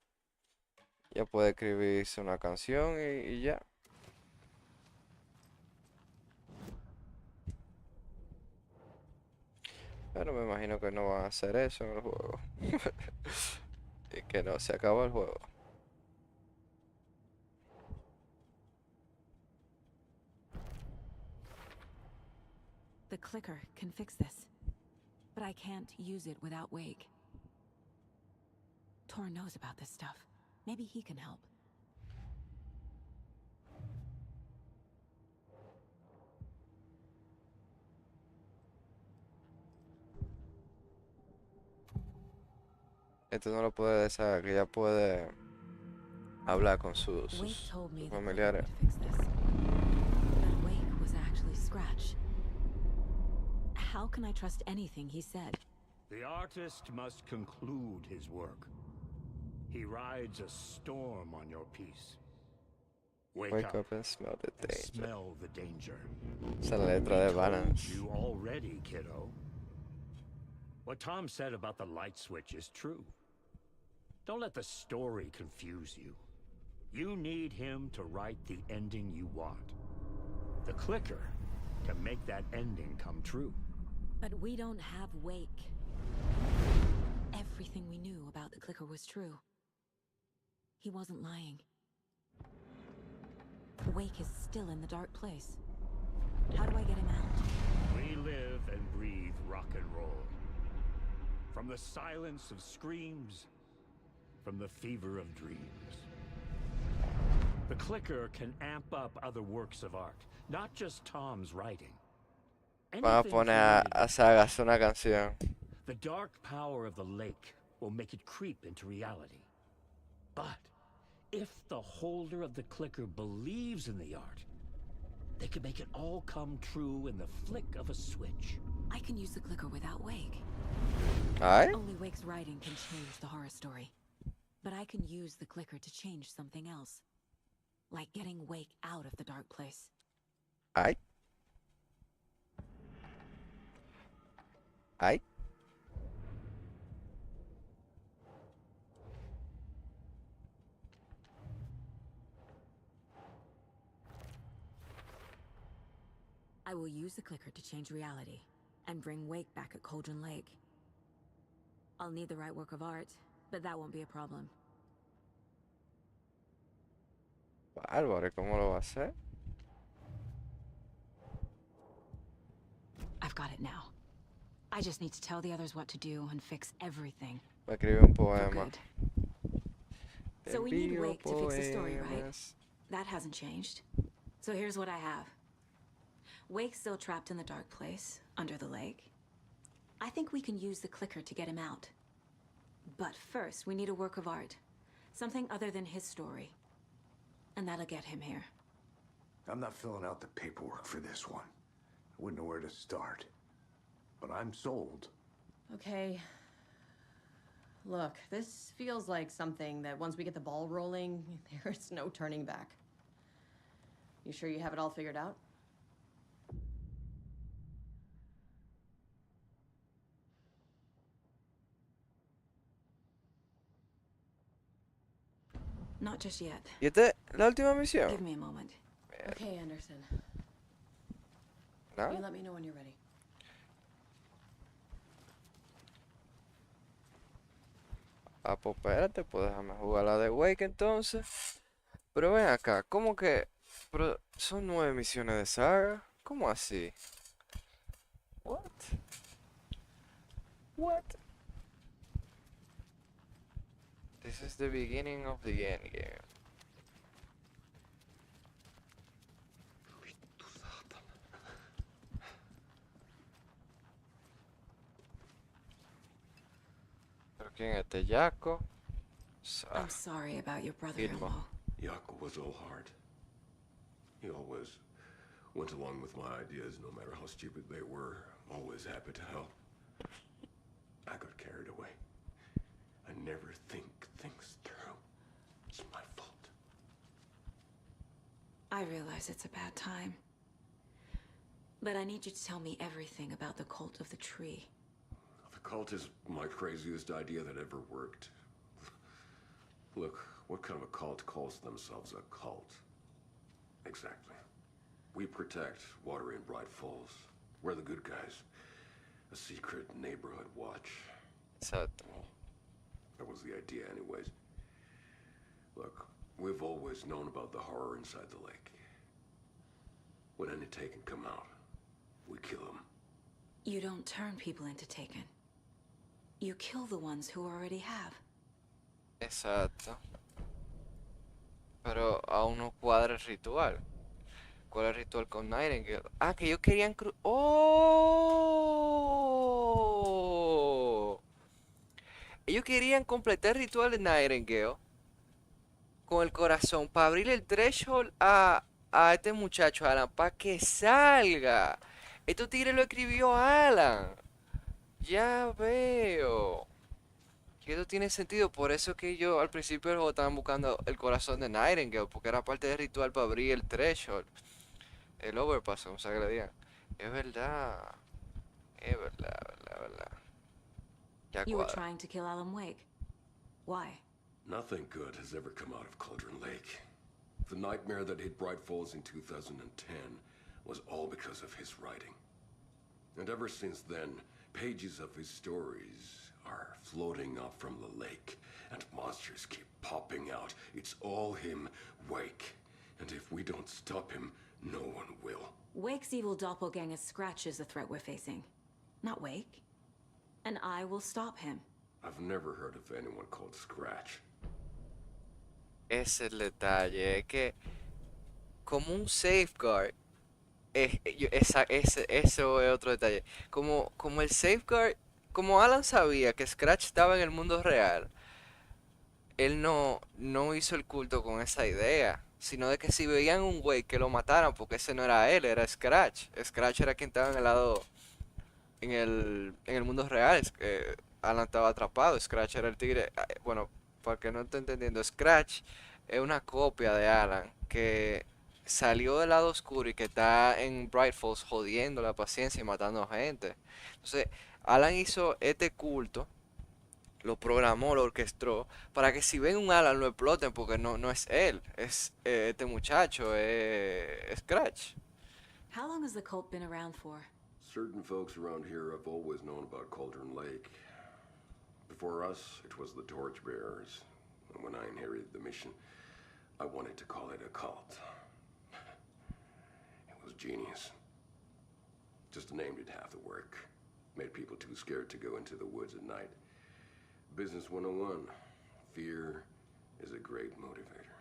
Ya puede escribirse una canción y ya. Pero me imagino que no van a hacer eso en el juego. Y que no, se acabó el juego. The clicker can fix this. But I can't use it without Wake. Tor knows about this stuff. Maybe he can help. Esto no lo puede deshacer, que ya puede hablar con Wake told me sus the clicker familiares. could fix this. But Wake was actually Scratch. How can I trust anything he said? The artist must conclude his work. He rides a storm on your piece. Wake up and smell the and danger. smell the danger. Esa es la letra We de told Balance. you already, kiddo. What Tom said about the light switch is true. Don't let the story confuse you. You need him to write the ending you want. The clicker can make that ending come true. But we don't have Wake. Everything we knew about the clicker was true. He wasn't lying. Wake is still in the dark place. How do I get him out? We live and breathe rock and roll. From the silence of screams, from the fever of dreams. The clicker can amp up other works of art, not just Tom's writing. Van a Anything poner created a Saga a hacer una canción. The dark power of the lake will make it creep into reality. But If the holder of the clicker believes in the art, they can make it all come true in the flick of a switch. I can use the clicker without Wake. Alright. Only Wake's writing can change the horror story. But I can use the clicker to change something else. Like getting Wake out of the dark place. Alright. Alright. I will use the clicker to change reality and bring Wake back at Cauldron Lake. I'll need the right work of art, but that won't be a problem. Bárbaro, ¿cómo lo va a hacer? I've got it now. I just need to tell the others what to do and fix everything. Va a escribir un For poema. good. So we need Envío Wake to fix the story, right? poemas. That hasn't changed. So here's what I have. Wake's still trapped in the dark place, under the lake. I think we can use the clicker to get him out. But first, we need a work of art. Something other than his story. And that'll get him here. I'm not filling out the paperwork for this one. I wouldn't know where to start. But I'm sold. Okay. Look, this feels like something that once we get the ball rolling, there's no turning back. You sure you have it all figured out? Not just yet. ¿Y esta es la última misión? Give me a moment. Okay, Anderson. ¿No? You let me know when you're ready. Ah, pues espérate, pues déjame jugar la de Wake entonces. Pero ven acá, ¿cómo que? Pero son 9 misiones de saga. ¿Cómo así? What? What? This is the beginning of the end game. ¿Pero quién es este Jaco? I'm sorry about your brother-in-law. Yaakov was all heart. He always went along with my ideas, no matter how stupid they were. Always happy to help. I got carried away. I never think things through. It's my fault. I realize it's a bad time. But I need you to tell me everything about the cult of the tree. The cult is my craziest idea that ever worked. Look, what kind of a cult calls themselves a cult? Exactly. We protect Water in Bright Falls. We're the good guys. A secret neighborhood watch. Exacto. Well, that was the idea anyways. Look, we've always known about the horror inside the lake. When any Taken come out, we kill them. You don't turn people into Taken. You kill the ones who already have. Exacto. Pero aún no cuadra el ritual. ¿Cuál es el ritual con Nightingale? Ah, que ellos querían ¡Oh! Ellos querían completar el ritual de Nightingale con el corazón para abrir el threshold a este muchacho, Alan, para que salga. Esto tigre lo escribió Alan. Ya veo. Que esto tiene sentido, por eso que yo al principio del juego estaban buscando el corazón de Nightingale, porque era parte del ritual para abrir el threshold. El overpass, como sea que le digan. Es verdad. Es verdad, verdad, verdad. Ya You were cuadra. trying to kill Alan Wake. Why? Nothing good has ever come out of Cauldron Lake. The nightmare that hit Bright Falls in 2010 was all because of his writing. And ever since then, pages of his stories are floating up from the lake, and monsters keep popping out. It's all him, Wake. And if we don't stop him, no one will. Wake's evil doppelganger Scratch is the threat we're facing. Not Wake. And I will stop him. I've never heard of anyone called Scratch. Ese es el detalle, es que como un safeguard, eso es otro detalle. Como el safeguard, como Alan sabía que Scratch estaba en el mundo real, él no hizo el culto con esa idea, sino de que si veían un güey que lo mataran, porque ese no era él, era Scratch. Scratch era quien estaba en el lado, en el mundo real. Alan estaba atrapado, Scratch era el tigre. Bueno, para que no esté entendiendo, Scratch es una copia de Alan que salió del lado oscuro y que está en Bright Falls jodiendo la paciencia y matando gente. Entonces, Alan hizo este culto, lo programó, lo orquestó, para que si ven un Alan lo exploten, porque no es él, es este muchacho, es Scratch. How long has the cult been around for? Certain folks around here have always known about Cauldron Lake. Before us, it was the Torchbearers. And when I inherited the mission, I wanted to call it a cult. It was genius. Just named it half the work. Made people too scared to go into the woods at night. Business 101. Fear is a great motivator.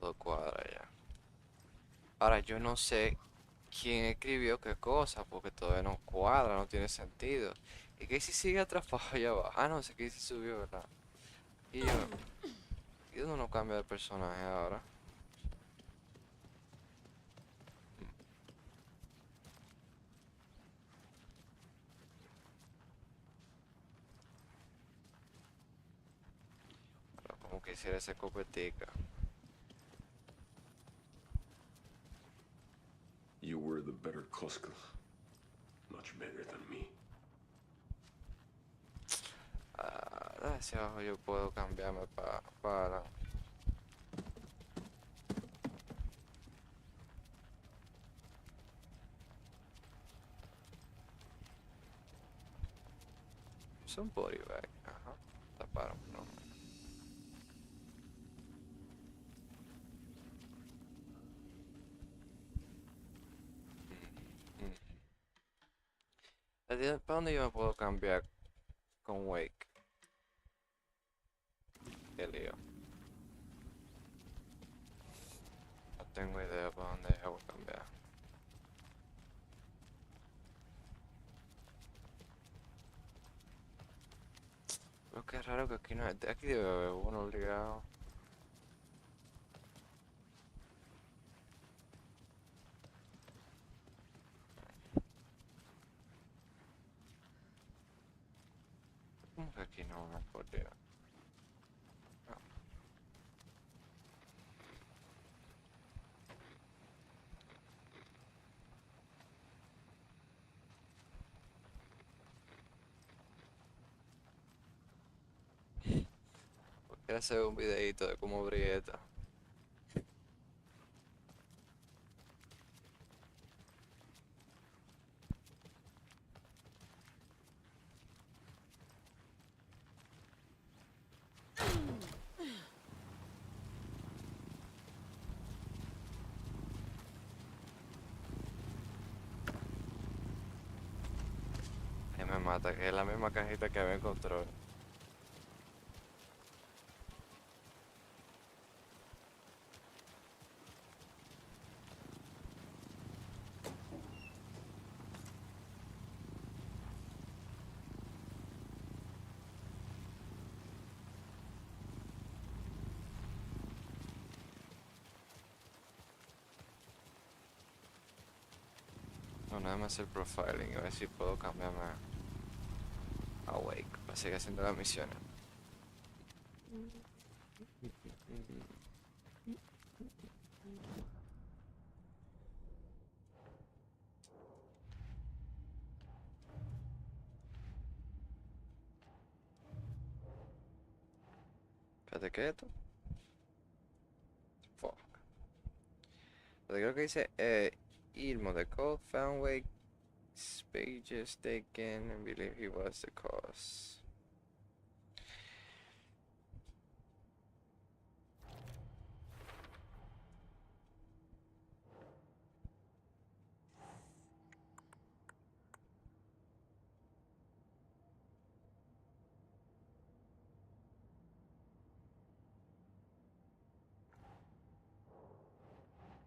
Todo cuadra ya. Ahora yo no sé quién escribió qué cosa, porque todavía no cuadra, no tiene sentido. ¿Y Casey sigue atrapado allá abajo? Ah, no sé, Casey subió, ¿verdad? Y yo, ¿y dónde no cambia de personaje ahora? Ahora, como quisiera esa copetica. You were the better Koskal. Much better than me. Ah, hacia abajo yo puedo cambiarme para... Es un body bag, ajá. Taparon, no. ¿Para dónde yo me puedo cambiar con Wake? Qué lío. No tengo idea para dónde yo voy a cambiar. Pero qué raro que aquí no es. Aquí debe haber uno obligado. ¿Cómo que aquí no me podría? No. Quiero hacer un videito de cómo brieta. Y me mata, que es la misma cajita que había en control. No, nada más el profiling, a ver si puedo cambiarme a Wake para seguir haciendo las misiones. Espérate, ¿qué es esto? Fuck. Espérate, creo que dice Ilmo, the code found Wake's pages taken and believe he was the cause.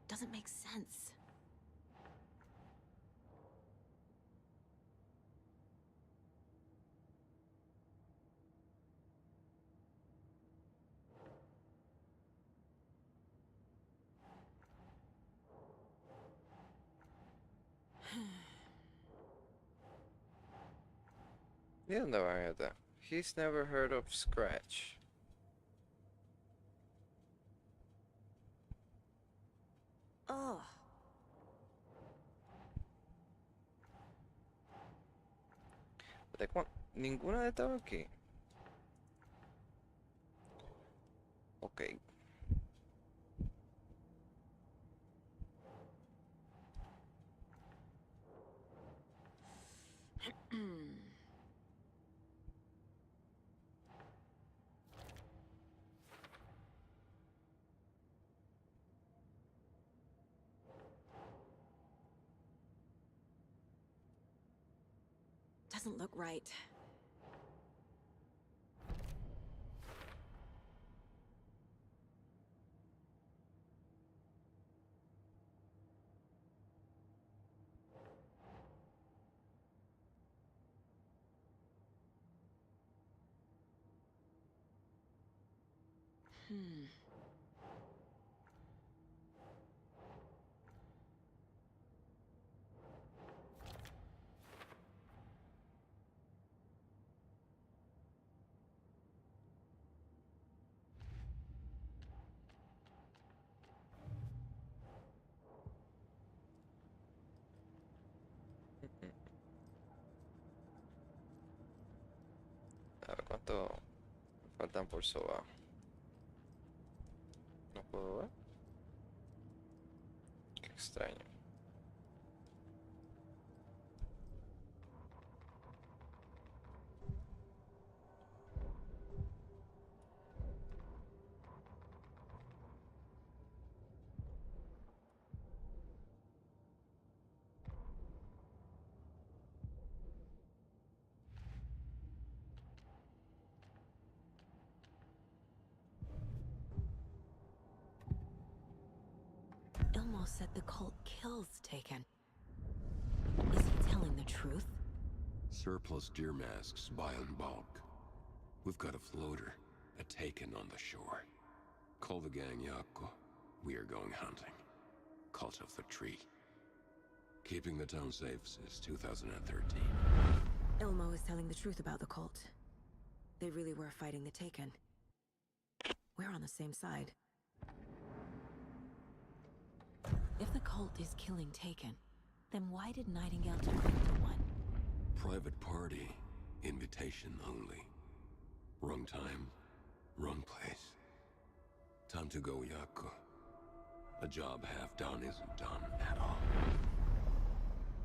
Doesn't make sense. ¿De dónde van a estar? He's never heard of Scratch. Ugh. Ninguna de estas aquí. Ok. Doesn't look right. Hmm. A ver cuánto faltan por sobar. No puedo ver. Qué extraño. Ilmo said the cult kills Taken. Is he telling the truth? Surplus deer masks buy in bulk. We've got a floater, a Taken on the shore. Call the gang Yako. We are going hunting. Cult of the Tree. Keeping the town safe since 2013. Ilmo is telling the truth about the cult. They really were fighting the Taken. We're on the same side. If the cult is killing Taken, then why did Nightingale turn into one? Private party. Invitation only. Wrong time, wrong place. Time to go, Yako. A job half done isn't done at all.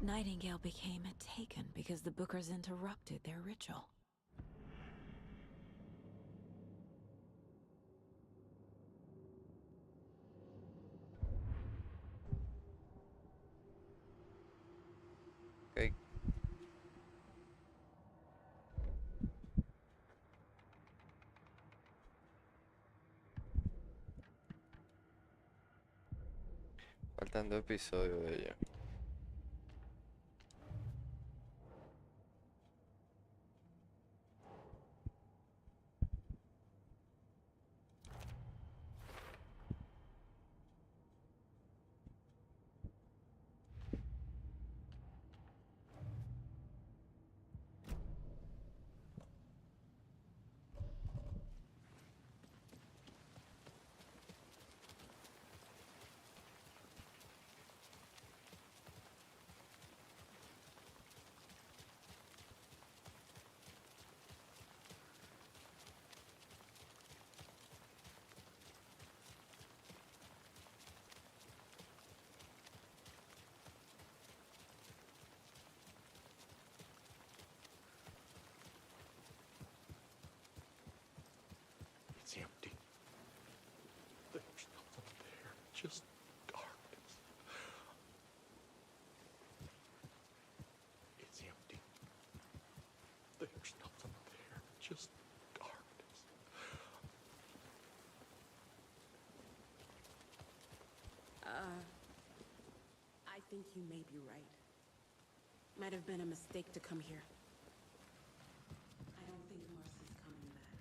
Nightingale became a Taken because the Bookers interrupted their ritual. Ok. Faltan 2 episodios de ella. It's empty. There's nothing there, just darkness. It's empty. There's nothing there, just darkness. I think you may be right. Might have been a mistake to come here. I don't think Marcy's coming back.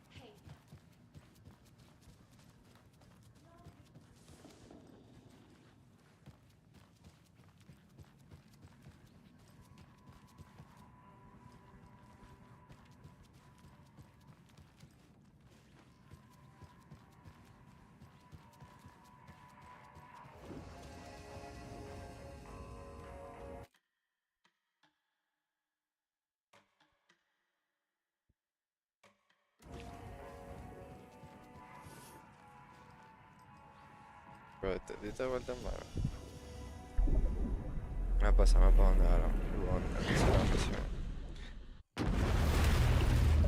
Hey, Pero diste vuelta en mano. Pasame para donde ahora. Bueno, aquí se la presión.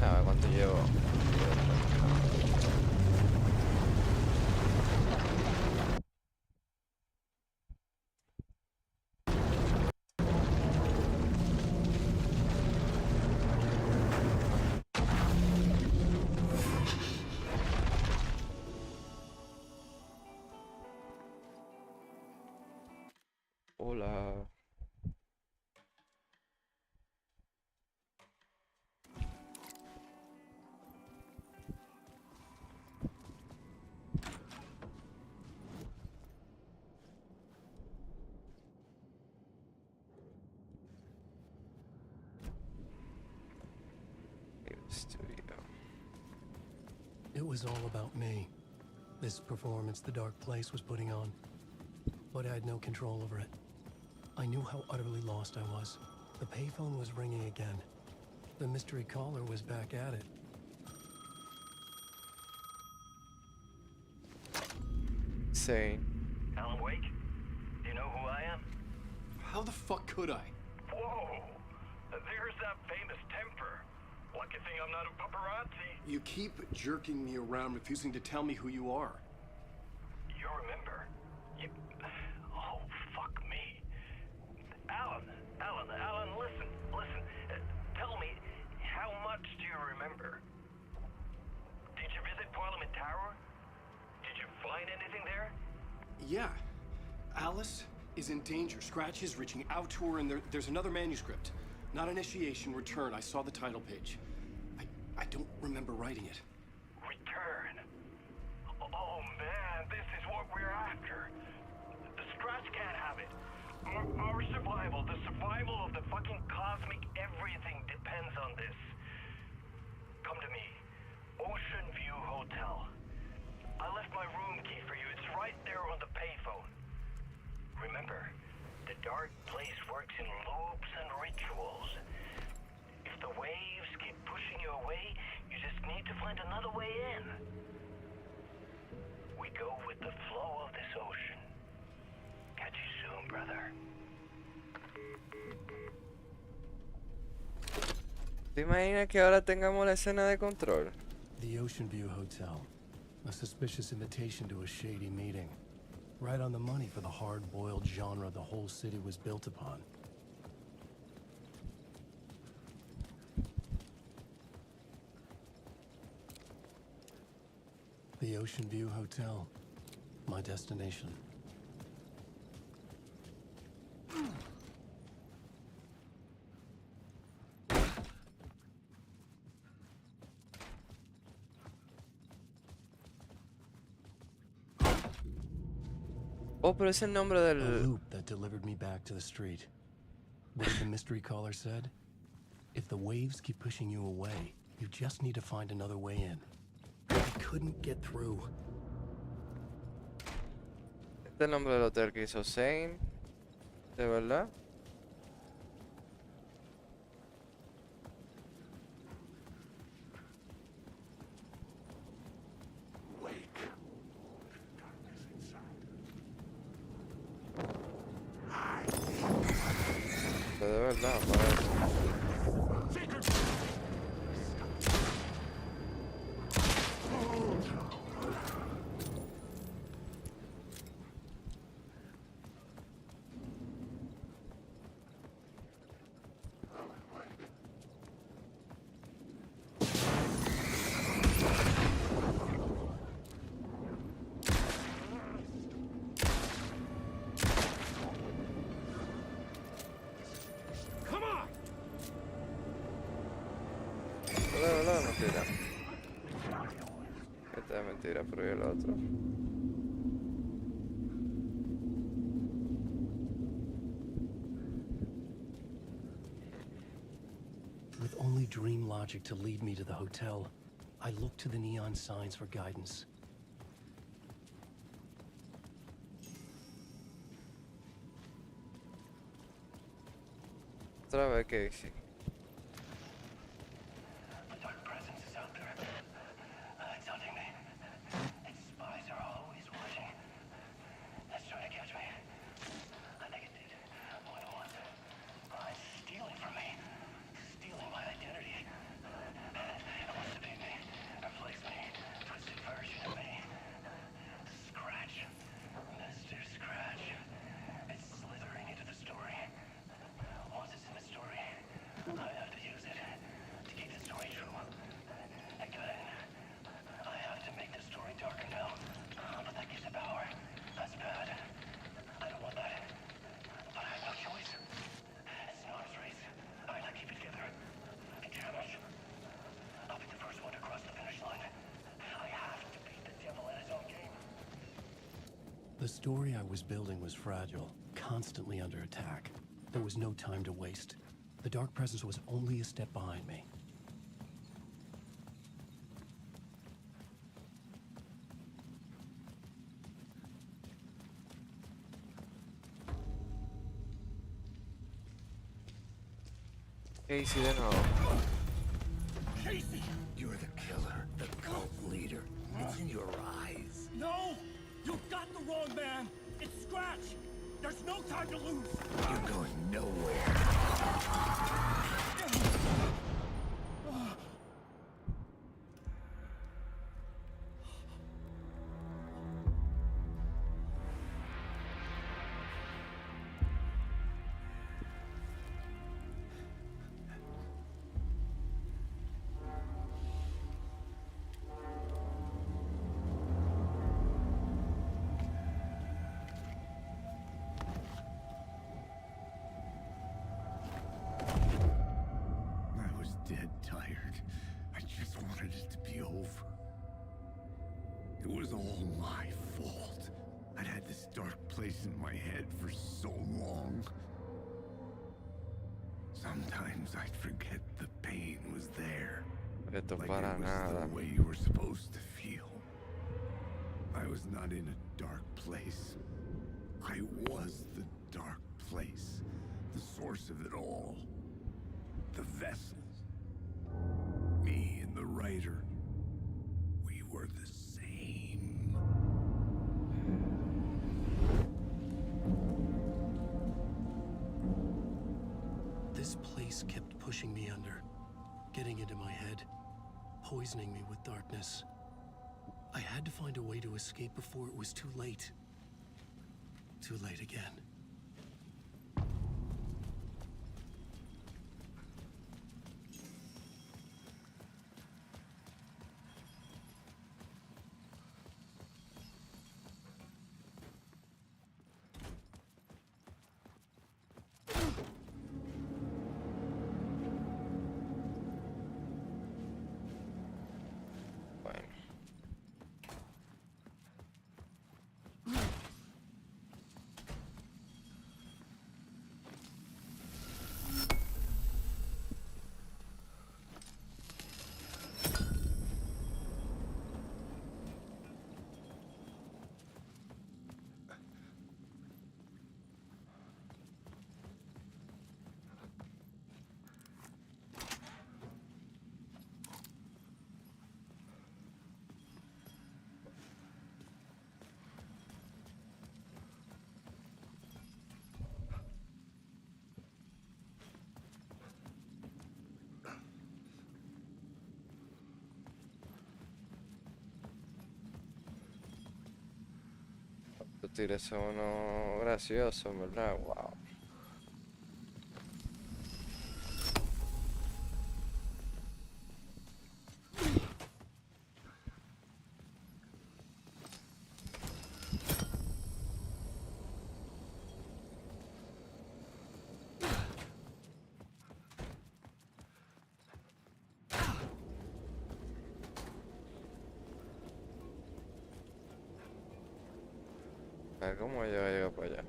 A ver cuánto llevo. Hola. Studio. It was all about me. This performance the Dark Place was putting on. But I had no control over it. I knew how utterly lost I was. The payphone was ringing again. The mystery caller was back at it. Sane. Alan Wake? Do you know who I am? How the fuck could I? Whoa! There's that famous temper. Lucky thing I'm not a paparazzi. You keep jerking me around, refusing to tell me who you are. You remember? You... Oh, fuck me. Alan, listen. Tell me, how much do you remember? Did you visit Parliament Tower? Did you find anything there? Yeah. Alice is in danger. Scratch is reaching out to her, and there's another manuscript. Not initiation, return. I saw the title page. I don't remember writing it. Return. Oh man, this is what we're after. The Scratch can't have it. Our survival, the survival of the fucking cosmic everything depends on this. Come to me. Ocean View Hotel. I left my room key for you. It's right there on the payphone. Remember, the Dark Place works in loops and rituals. If the waves keep pushing you away, you just need to find another way in. We go with the flow of this ocean. Catch you soon, brother. ¿Te imaginas que ahora tengamos la escena de control? The Ocean View Hotel. A suspicious invitation to a shady meeting. Right on the money for the hard-boiled genre the whole city was built upon. The Ocean View Hotel. My destination. Oh, pero es el nombre A del... loop that delivered me back to the street. What the mystery caller said? If the waves keep pushing you away, you just need to find another way in. I couldn't get through. Este es el nombre del hotel que hizo Zane. ¿De verdad? Wake. Darkness inside. De verdad, parece. De verdad, mentira. Esta es mentira, pero ¿y el otro? With only dream logic to lead me to the hotel, I looked to the neon signs for guidance. Otra vez que sí. The Dark Presence is out there. It's hunting me. Its spies are always watching. The story I was building was fragile, constantly under attack. There was no time to waste. The Dark Presence was only a step behind me. ¿Qué hice de nuevo? Casey! You're the killer, the cult leader. It's in your eyes. No! You got the wrong man! It's Scratch! There's no time to lose! You're going nowhere. I was dead tired. I just wanted it to be over. It was all my fault. I'd had this dark place in my head for so long. Sometimes I'd forget the pain was there. Esto Like para it was nada. the way you were supposed to feel. I was not in a dark place. I was the dark place. The source of it all. The vessel. Me and the writer. We were the same. This place kept pushing me under, getting into my head, poisoning me with darkness. I had to find a way to escape before it was too late. Too late again. Bueno. Los tigres son unos graciosos, ¿verdad? Wow. A ver cómo llega para allá.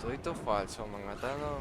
Todito falso, me han matado.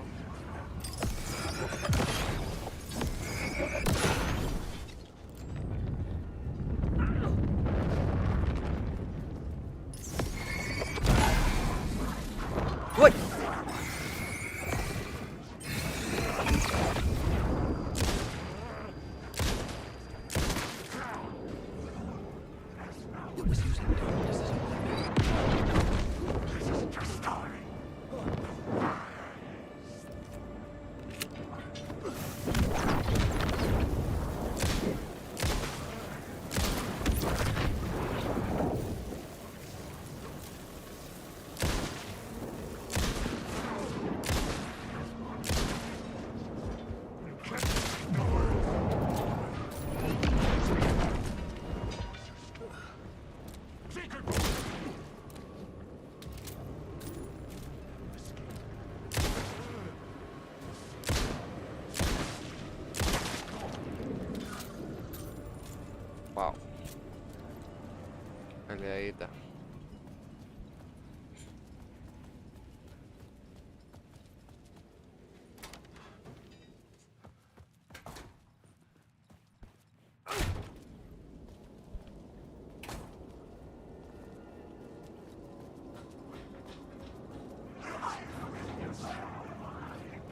peleadita.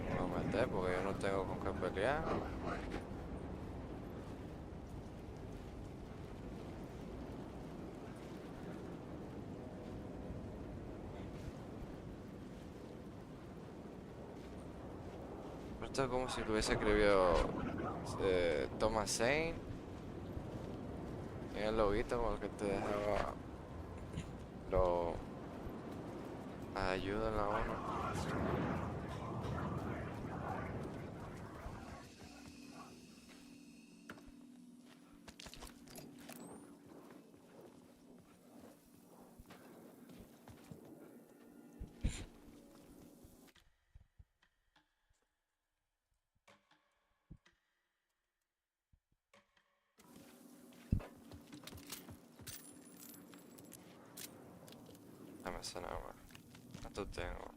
Me voy a meter porque yo no tengo con qué pelear. Esto es como si lo hubiese escribido Thomas Zane en el loguito con el que te dejaba lo ayuda en la 1. Dame esa nada más. ¿Cuánto tengo?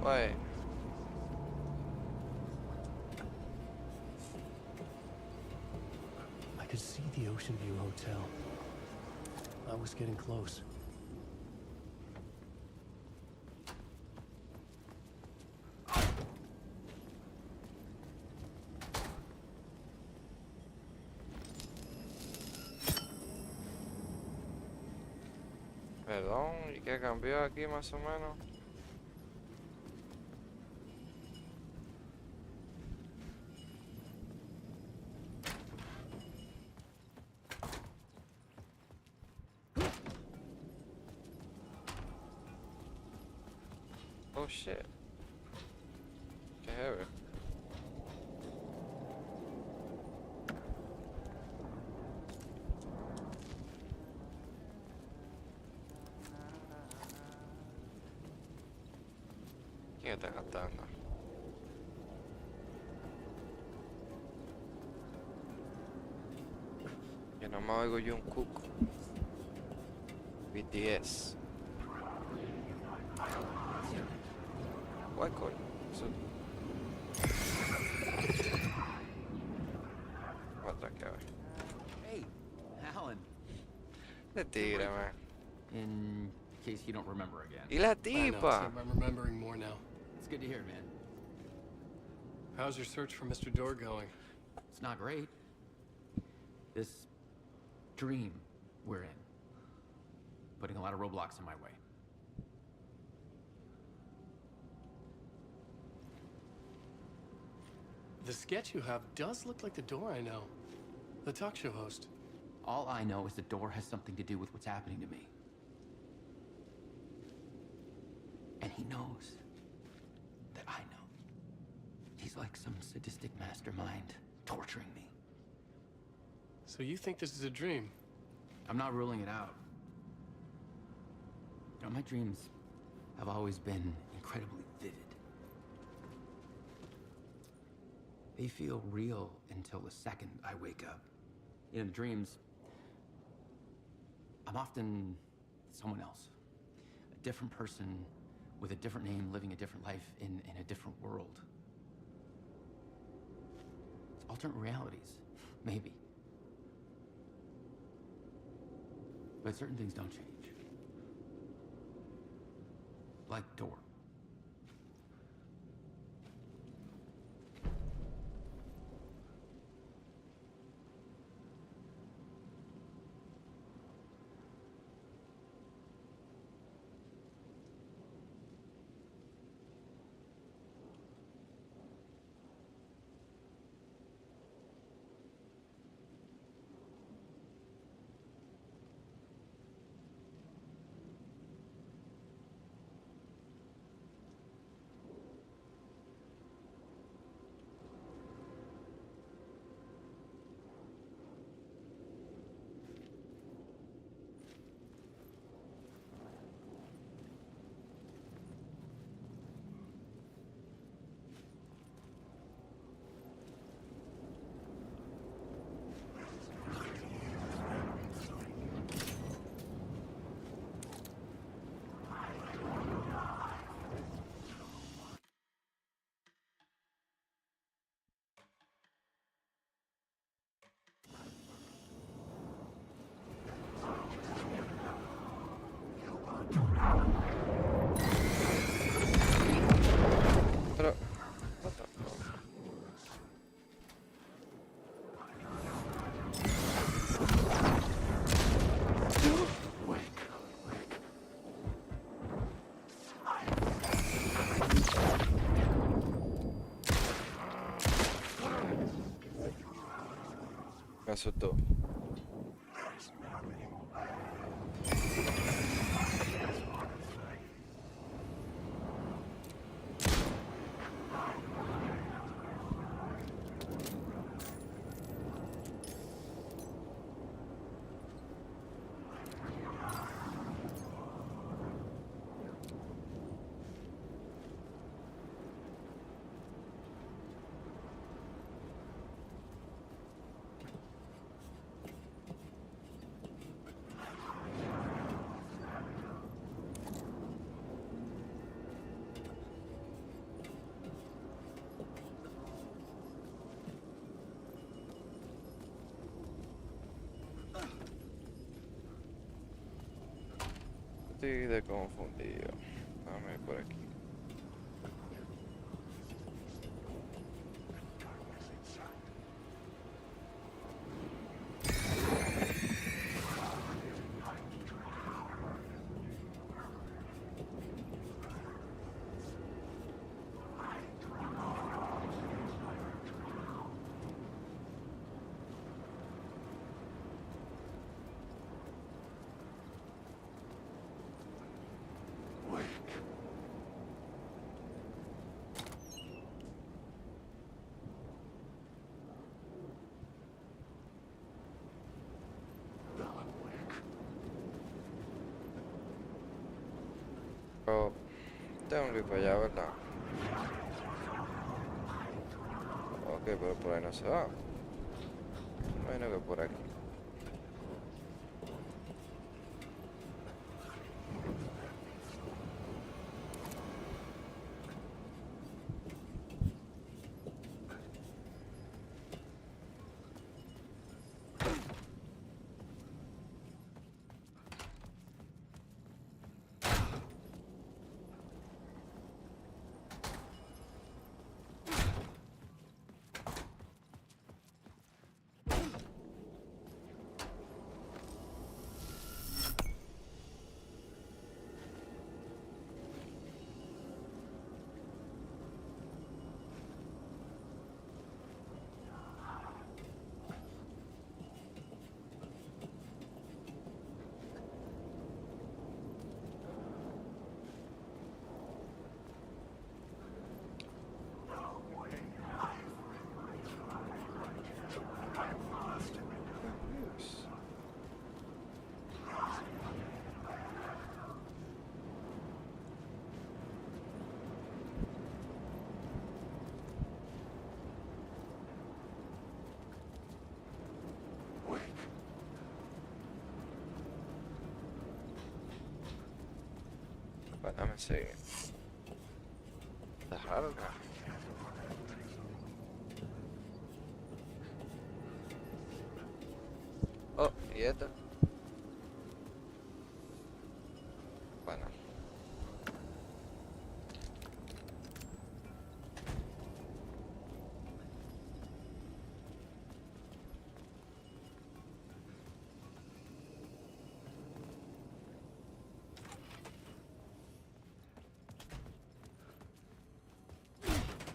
Wait. I could see the Ocean View Hotel. I was getting close. Perdón, ¿y qué cambió aquí más o menos? Oh shit. Qué heavy. ¿Quién está cantando? Que no me oigo yo un cuco. BTS. Guay coño. Eso... Otra que a ver. Hey, Alan. De tigre, man. In case you don't remember again. Y la I know, tipa. so I'm remembering more now. It's good to hear, man. How's your search for Mr. Door going? It's not great. This dream we're in, putting a lot of roadblocks in my way. The sketch you have does look like the Door I know. The talk show host. All I know is the door has something to do with what's happening to me. And he knows that I know. He's like some sadistic mastermind torturing me. So you think this is a dream? I'm not ruling it out. You know, my dreams have always been incredibly vivid. They feel real until the second I wake up. In dreams, I'm often someone else. A different person with a different name, living a different life in a different world. It's alternate realities, maybe. But certain things don't change. Like Door. Me asustó. Estoy de confundido. Dame por aquí. Oh, tengo que ir para allá, ¿verdad? Ok, pero por ahí no se va. Bueno, que por aquí. Bueno, dame seguir. Está raro, ¿no? Oh, ¿y esto? Bueno.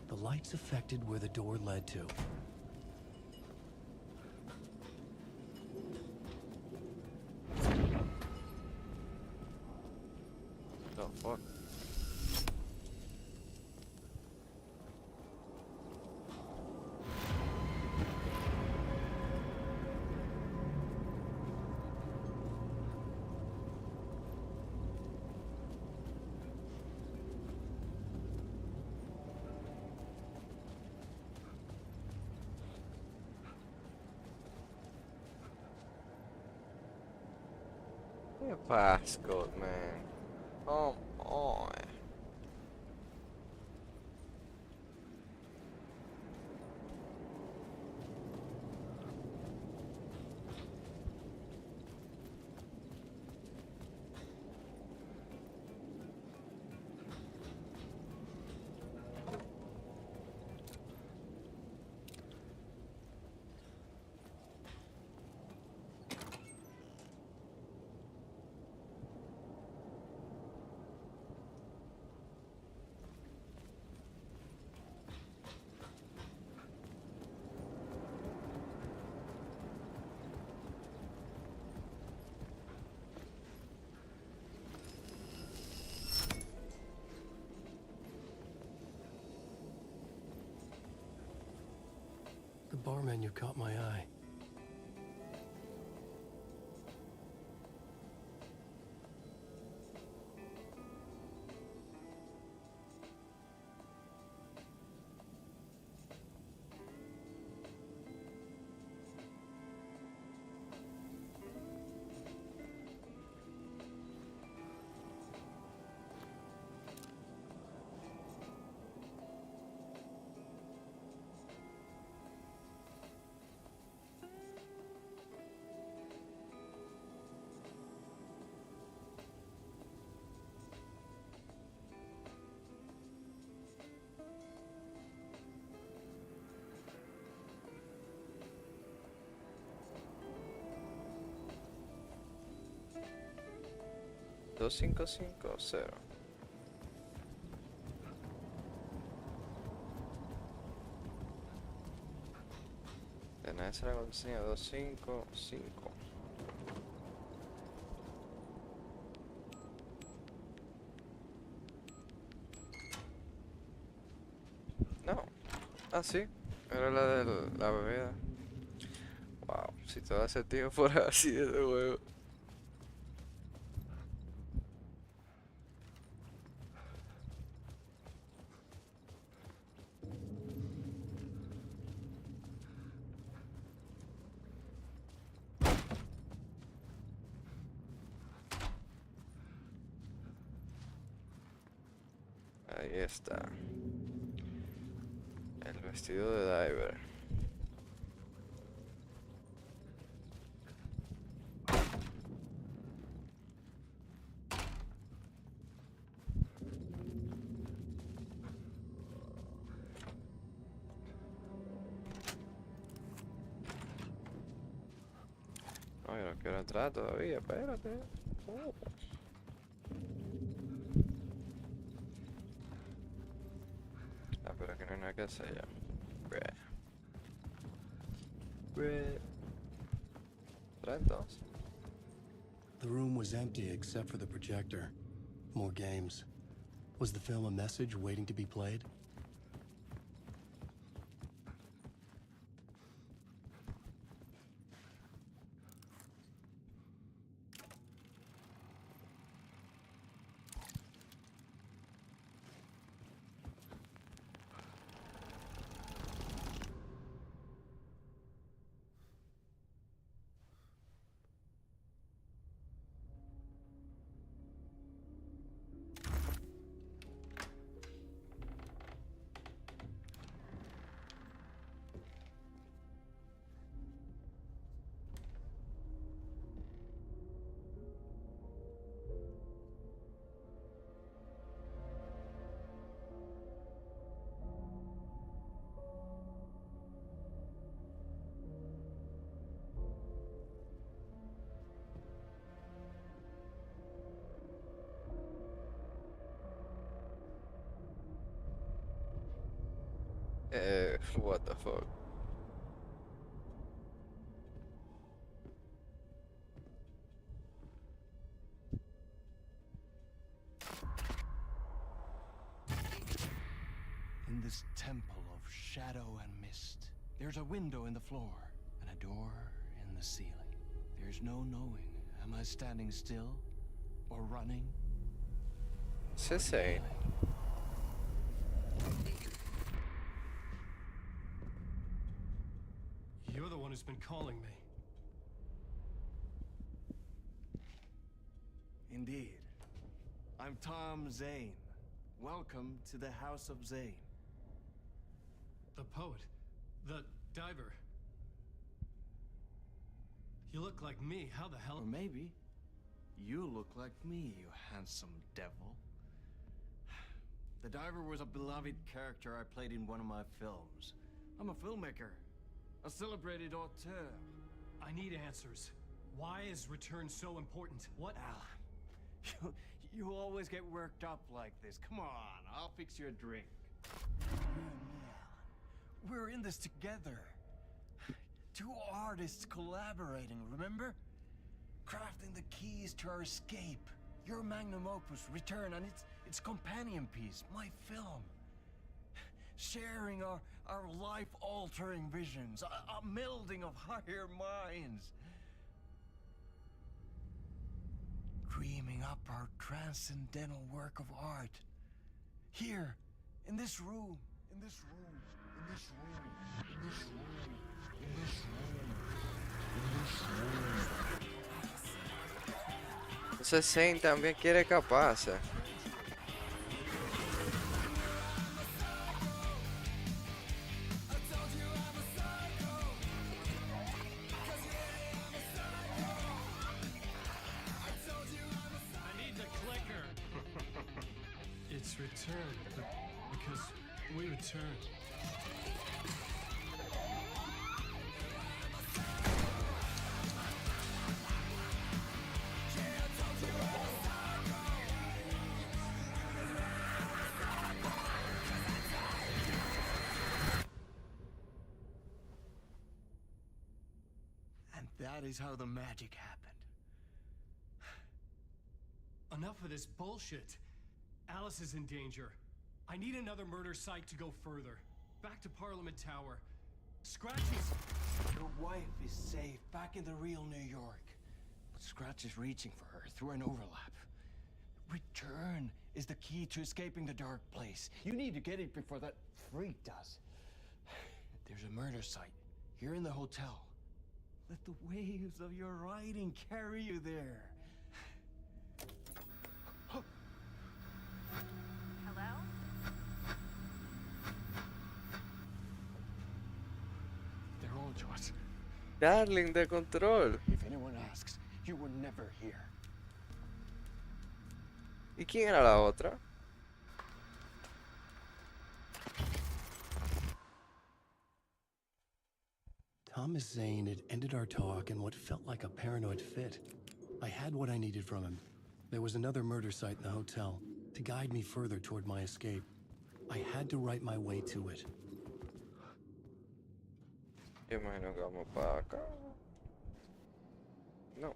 The lights affected where the door led to. The fuck? Yeah, passcode, man. Come on. The bar menu caught my eye. Dos cinco cinco cero. Tenés la contraseña 255. No. Ah, sí. Era la de la bebida. Wow. Si todo ese tiempo fuera así de huevo. Ahí está. El vestido de diver. No, yo no quiero entrar todavía, espérate. Ah, pero aquí no hay nada que hacer ya. Bre. Entra entonces. The room was empty except for the projector. More games. Was the film a message waiting to be played? What the fuck? In this temple of shadow and mist, there's a window in the floor and a door in the ceiling. There's no knowing, am I standing still or running? Sensei. You're the one who's been calling me. Indeed. I'm Tom Zane. Welcome to the House of Zane. The poet. The diver. You look like me. How the hell? Or maybe you look like me, you handsome devil. The diver was a beloved character I played in one of my films. I'm a filmmaker, a celebrated auteur. I need answers. Why is return so important? What? Al, you always get worked up like this. Come on, I'll fix you a drink. We're in this together. Two artists collaborating, remember? Crafting the keys to our escape. Your magnum opus, Return, and its companion piece, my film. Sharing our our life-altering visions, a melding of higher minds. Dreaming up our transcendental work of art. Here, in this room, in this room, in this room, in this room, in this room, in this room. Ese Zane también quiere capaz. It's returned, because we returned. And that is how the magic happened. Enough of this bullshit. Alice is in danger. I need another murder site to go further. Back to Parliament Tower. Scratchy's... Your wife is safe, back in the real New York. But Scratch is reaching for her through an overlap. Return is the key to escaping the dark place. You need to get it before that freak does. There's a murder site here in the hotel. Let the waves of your writing carry you there. Hello? They're on to us. Darling de control. If anyone asks, you were never here. ¿Y quién era la otra? Thomas Zane had ended our talk in what felt like a paranoid fit. I had what I needed from him. There was another murder site in the hotel to guide me further toward my escape. I had to write my way to it. Yo imagino que vamos para acá. No.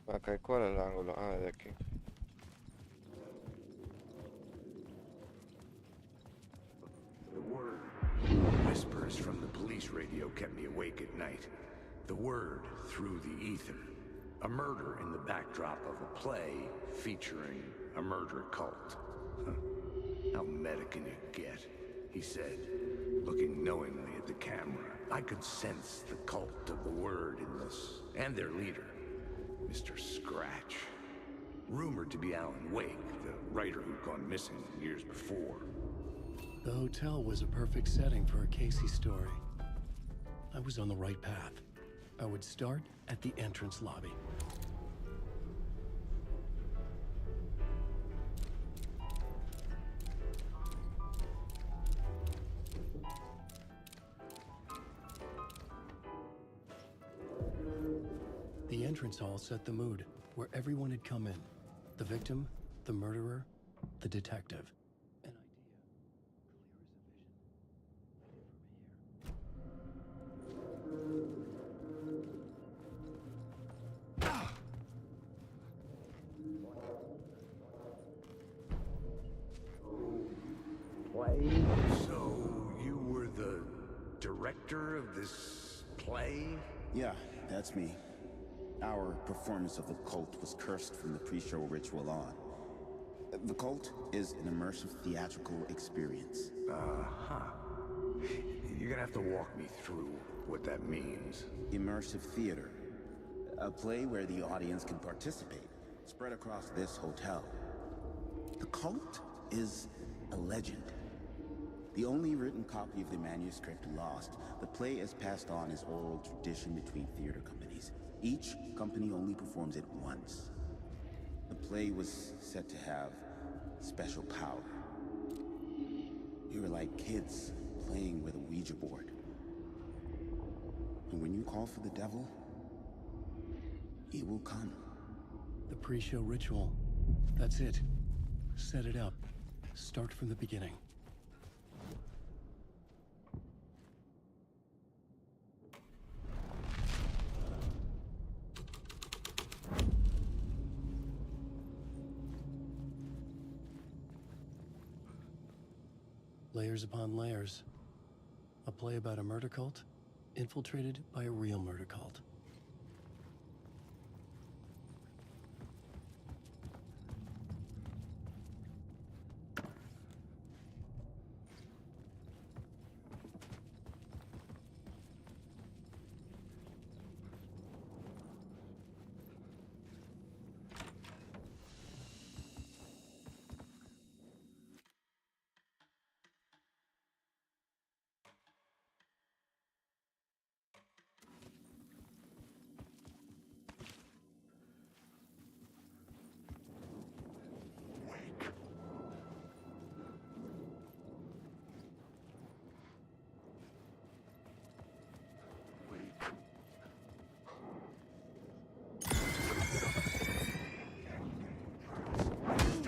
Acá, ¿cuál es el ángulo? Ah, de aquí. The word. Whispers from the police radio kept me awake at night. The word through the ether. A murder in the backdrop of a play featuring a murder cult. Huh. How meta can you get? He said, looking knowingly at the camera. I could sense the cult of the word in this, and their leader, Mr. Scratch. Rumored to be Alan Wake, the writer who'd gone missing years before. The hotel was a perfect setting for a Casey story. I was on the right path. I would start at the entrance lobby. The entrance hall set the mood, where everyone had come in. The victim, the murderer, the detective. So, you were the director of this play? Yeah, that's me. Our performance of the cult was cursed from the pre-show ritual on. The cult is an immersive theatrical experience. Uh-huh. You're gonna have to walk me through what that means. Immersive theater. A play where the audience can participate, spread across this hotel. The cult is a legend. The only written copy of the manuscript lost, the play is passed on as oral tradition between theater companies. Each company only performs it once. The play was said to have special power. We were like kids playing with a Ouija board. And when you call for the devil, he will come. The pre-show ritual. That's it. Set it up. Start from the beginning. Layers upon layers. A play about a murder cult, infiltrated by a real murder cult.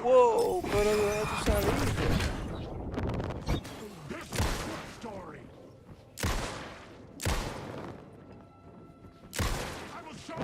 Wow, pero ¿de dónde tú saliste? Story. I will show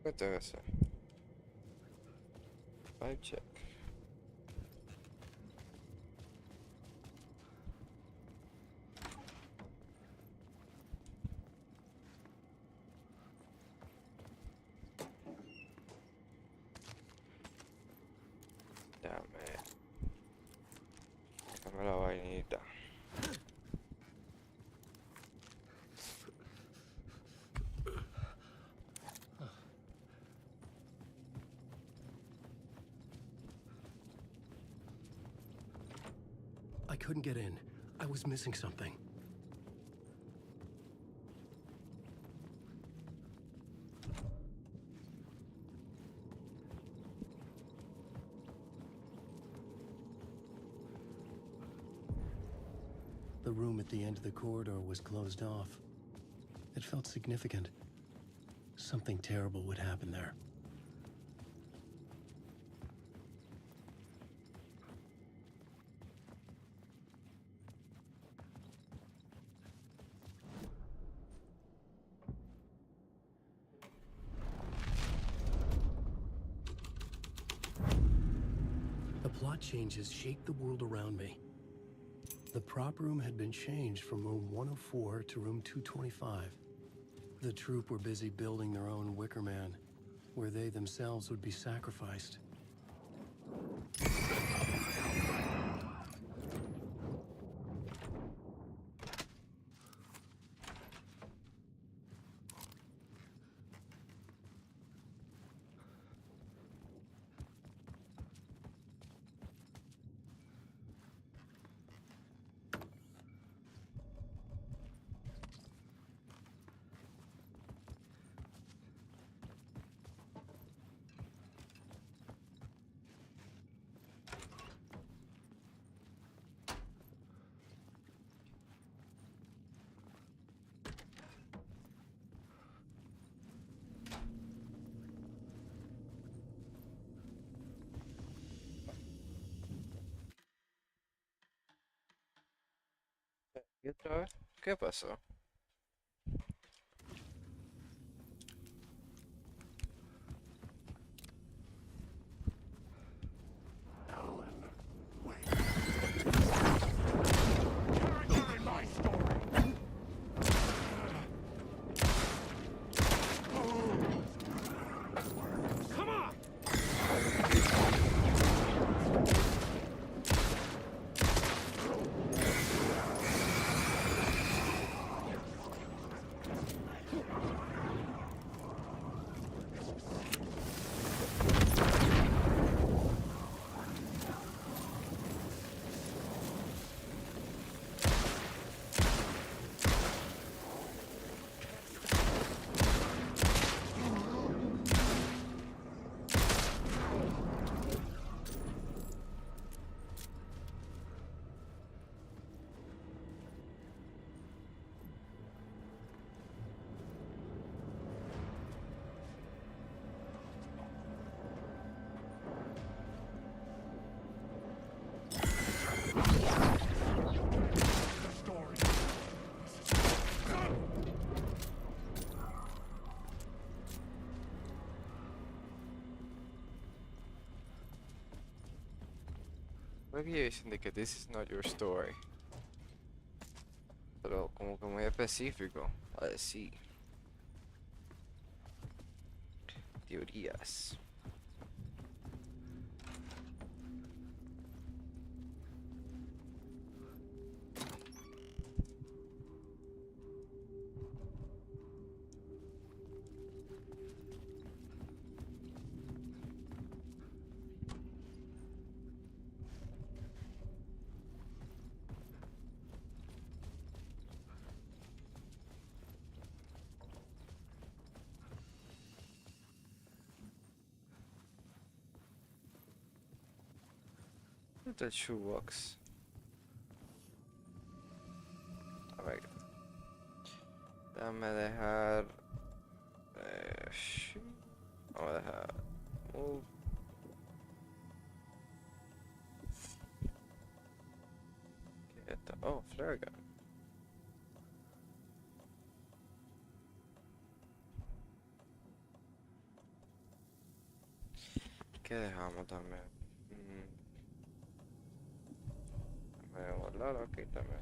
¿Qué tengo que hacer? Vibe check. Dame la vainita. I couldn't get in. I was missing something. The room at the end of the corridor was closed off. It felt significant. Something terrible would happen there. The plot changes shaped the world around me. The prop room had been changed from room 104 to room 225. The troupe were busy building their own Wicker Man, where they themselves would be sacrificed. ¿Y otra vez? ¿Qué pasó? Maybe dicen de que this is not your story. Pero como que muy específico. A decir. Teorías. The shoebox. A ver. Déjame dejar. Vamos a dejar. Move. ¿Qué es esto? Oh, flare gun. ¿Qué dejamos también? Voy a guardarlo aquí también.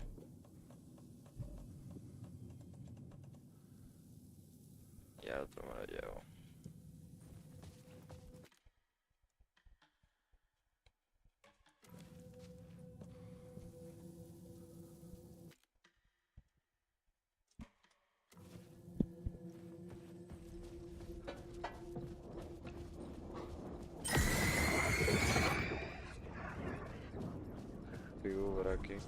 Ya el otro me lo llevo. Sigo por aquí.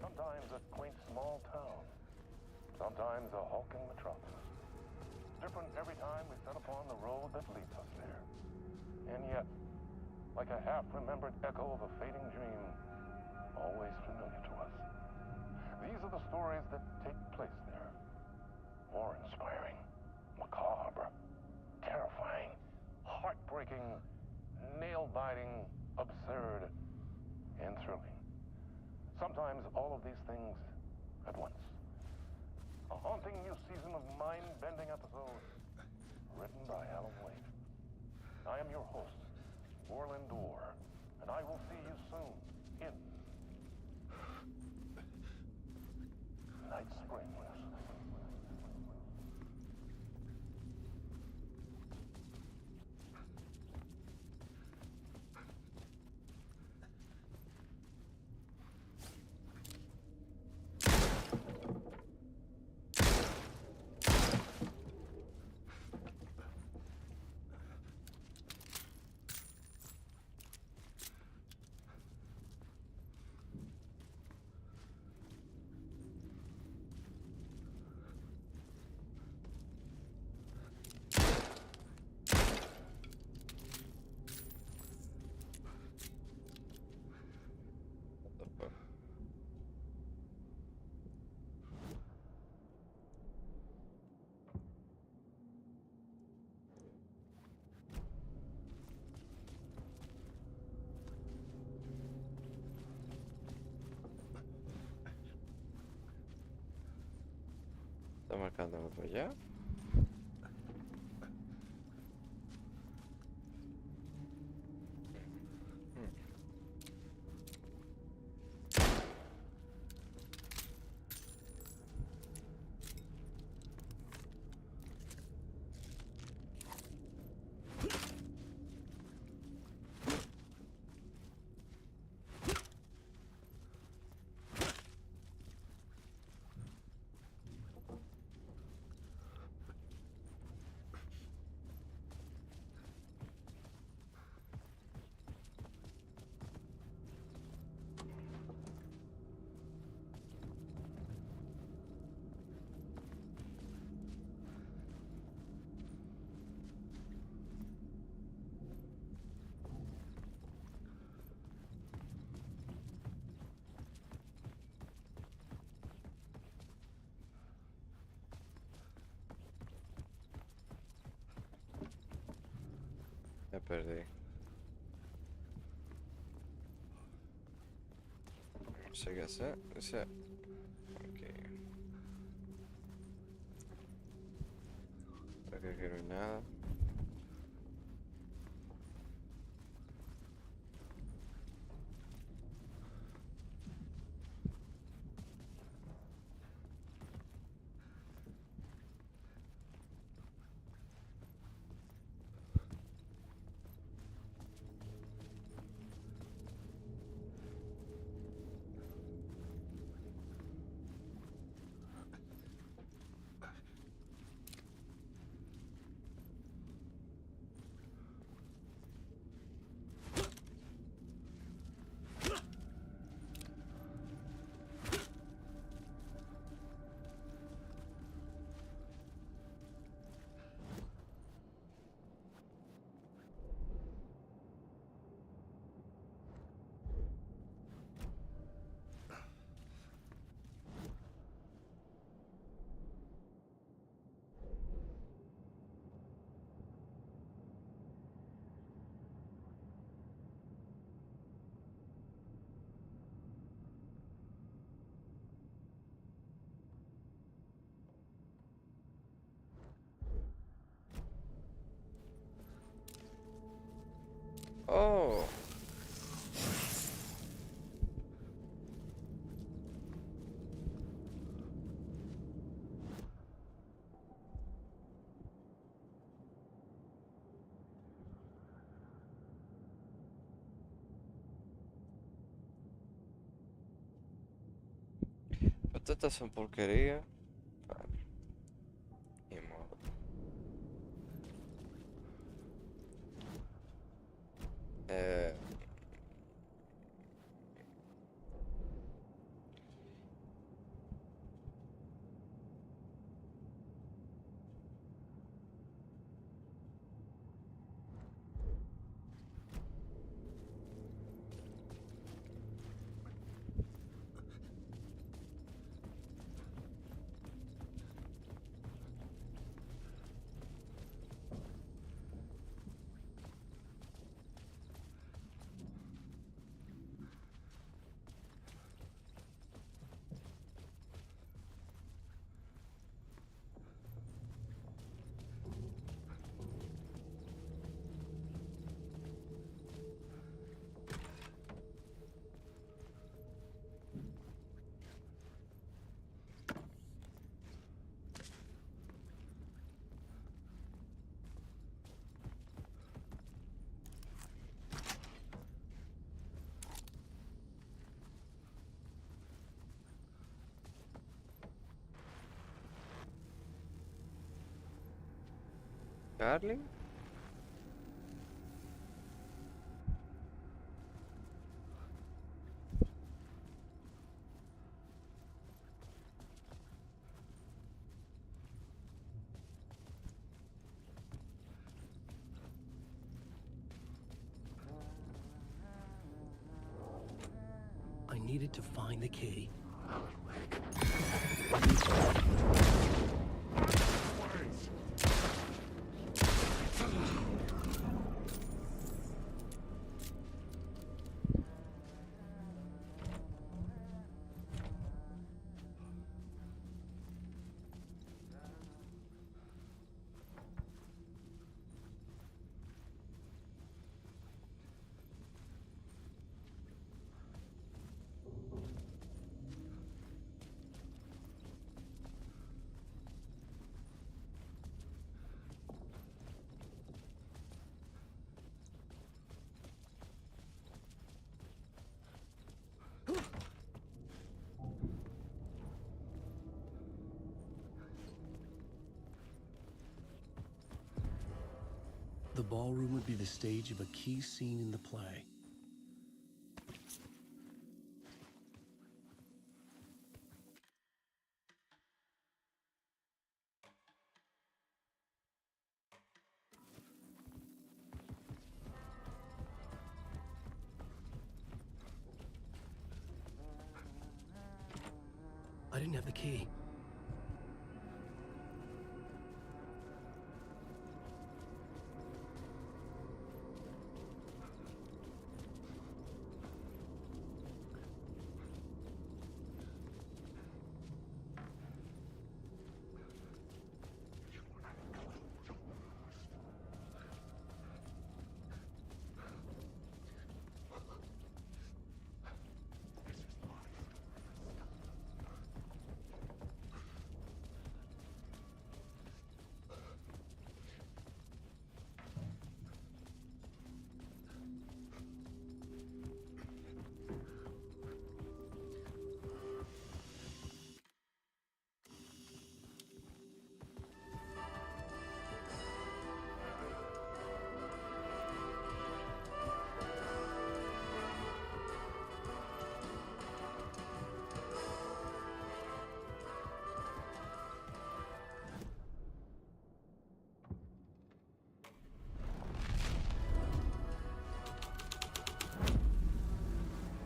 Sometimes a quaint small town. Sometimes a hulking metropolis. Different every time we set upon the road that leads us there. And yet, like a half-remembered echo of a fading dream, always familiar to us. These are the stories that take place there. Awe-inspiring, macabre, terrifying, heartbreaking, nail-biting, absurd, and thrilling. Sometimes all of these things at once. A haunting new season of mind-bending episodes written by Alan Wade. I am your host, Orland Orr, and I will see you soon in Night Springs. Está marcándome por allá. Ya perdí. No sé qué hacer. Ok. Creo que no hay nada. Oh. Pues estas son porquerías. Vale, ni modo. Eh, Carly. I needed to find the key. The ballroom would be the stage of a key scene in the play. I didn't have the key.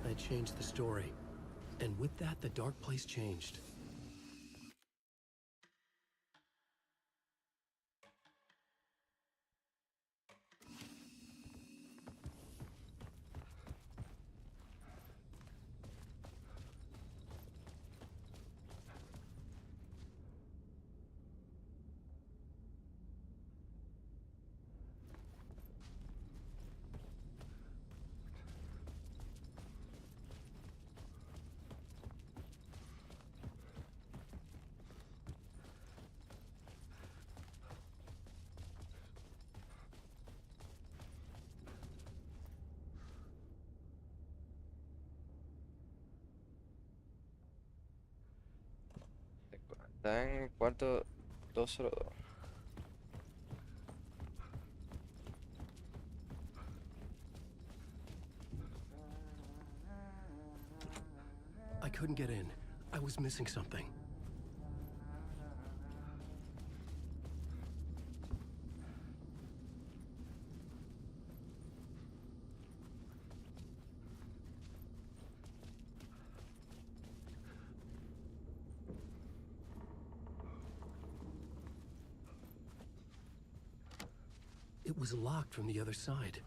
I changed the story. And with that, the dark place changed. Está en el cuarto 202. I couldn't get in. I was missing something. It was locked from the other side.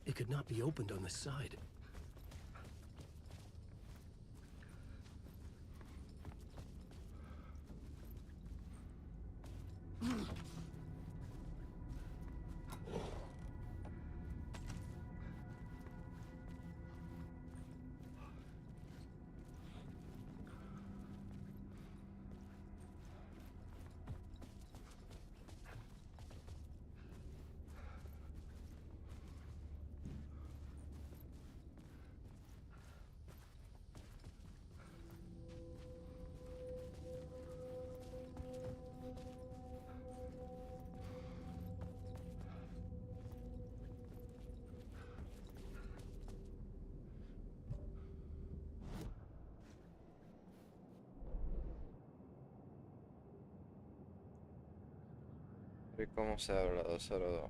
It could not be opened on this side. ¿Y cómo se abre la 202?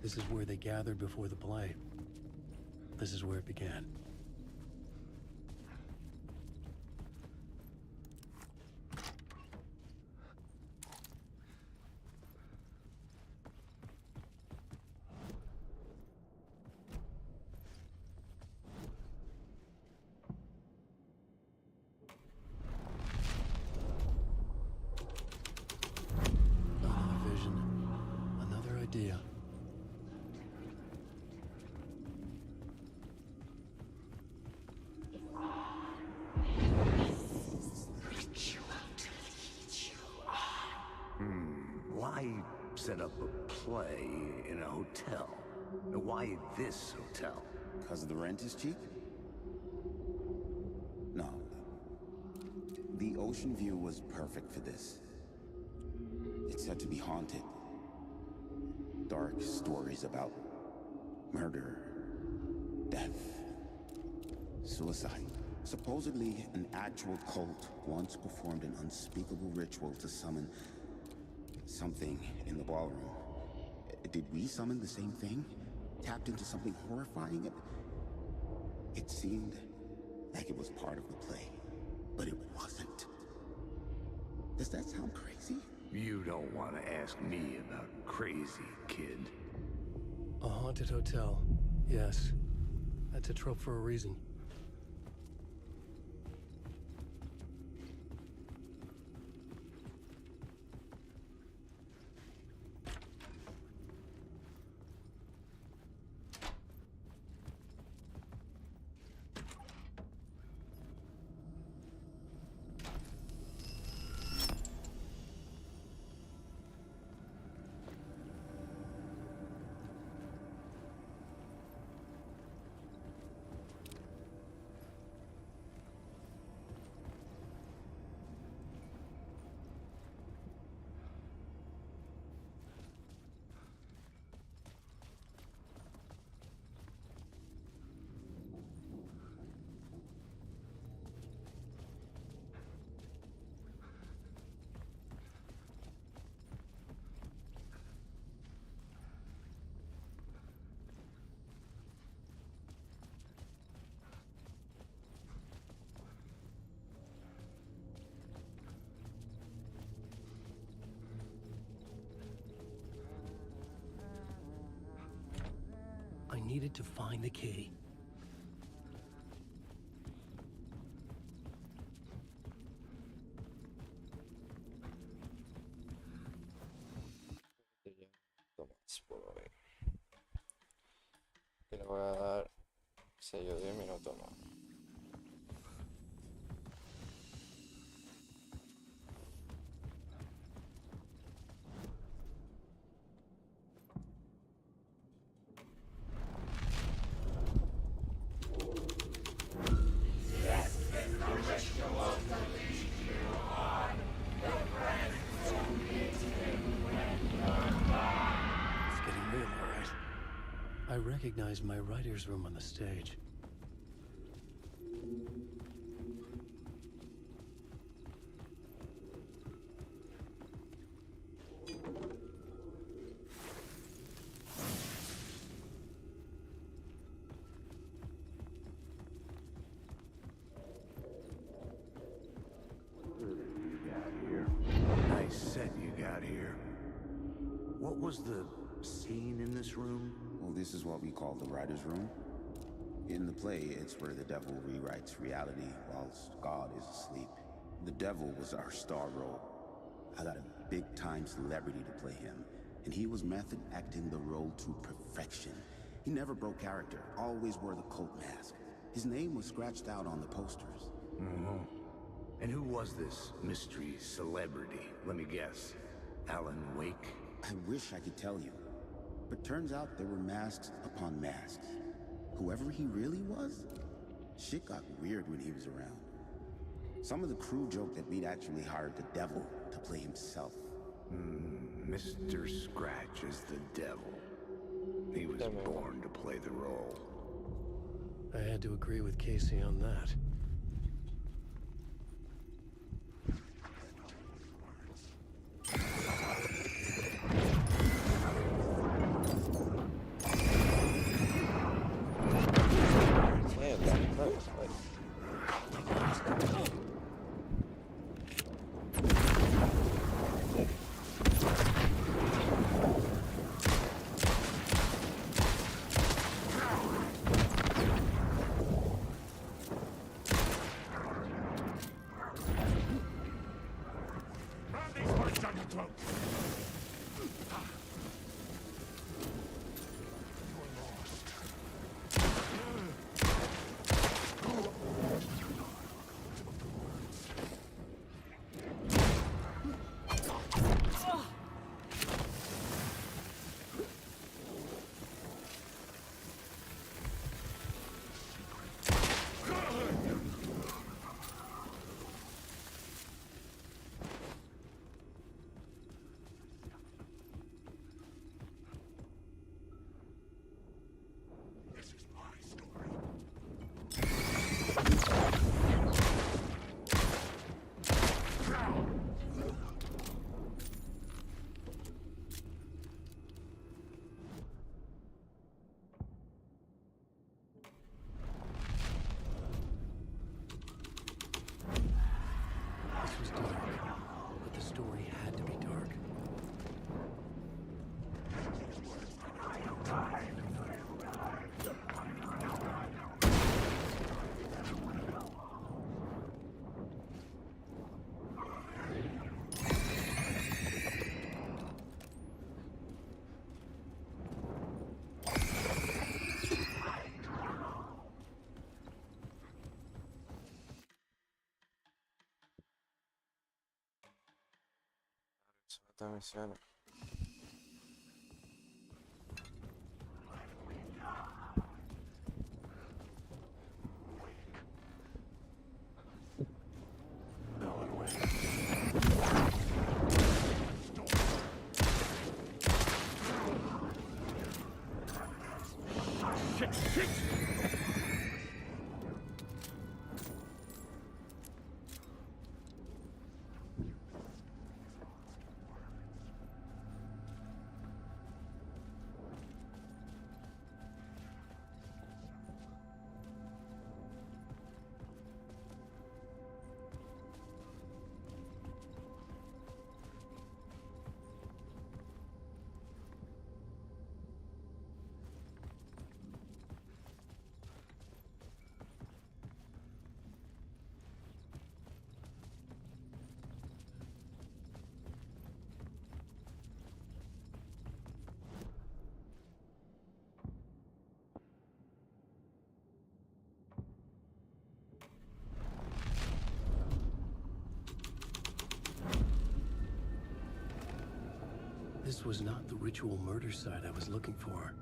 This is where they gathered before the play. This is where it began. Another vision. Another idea. Why set up a play in a hotel? Why this hotel? Because the rent is cheap? No. The ocean view was perfect for this. It's said to be haunted. Dark stories about murder, death, suicide. Supposedly, an actual cult once performed an unspeakable ritual to summon something in the ballroom. Did we summon the same thing? Tapped into something horrifying? It seemed like it was part of the play, but it wasn't. Does that sound crazy? You don't want to ask me about crazy, kid. A haunted hotel. Yes. That's a trope for a reason. I needed to find the key. Tomas por hoy. Que le voy a dar 6 o 10 minutos más. It's getting real, all right. I recognize my writer's room on the stage. Nice set you got here. What was the scene in this room? Well, this is what we call the writer's room. In the play, it's where the devil rewrites reality whilst God is asleep. The devil was our star role. I got a big-time celebrity to play him, and he was method acting the role to perfection. He never broke character, always wore the cult mask. His name was scratched out on the posters. And who was this mystery celebrity? Let me guess. Alan Wake? I wish I could tell you, but turns out there were masks upon masks. Whoever he really was, shit got weird when he was around. Some of the crew joked that we'd actually hired the devil to play himself. Mr. Scratch is the devil. He was born to play the role. I had to agree with Casey on that. Esta misión. This was not the ritual murder site I was looking for.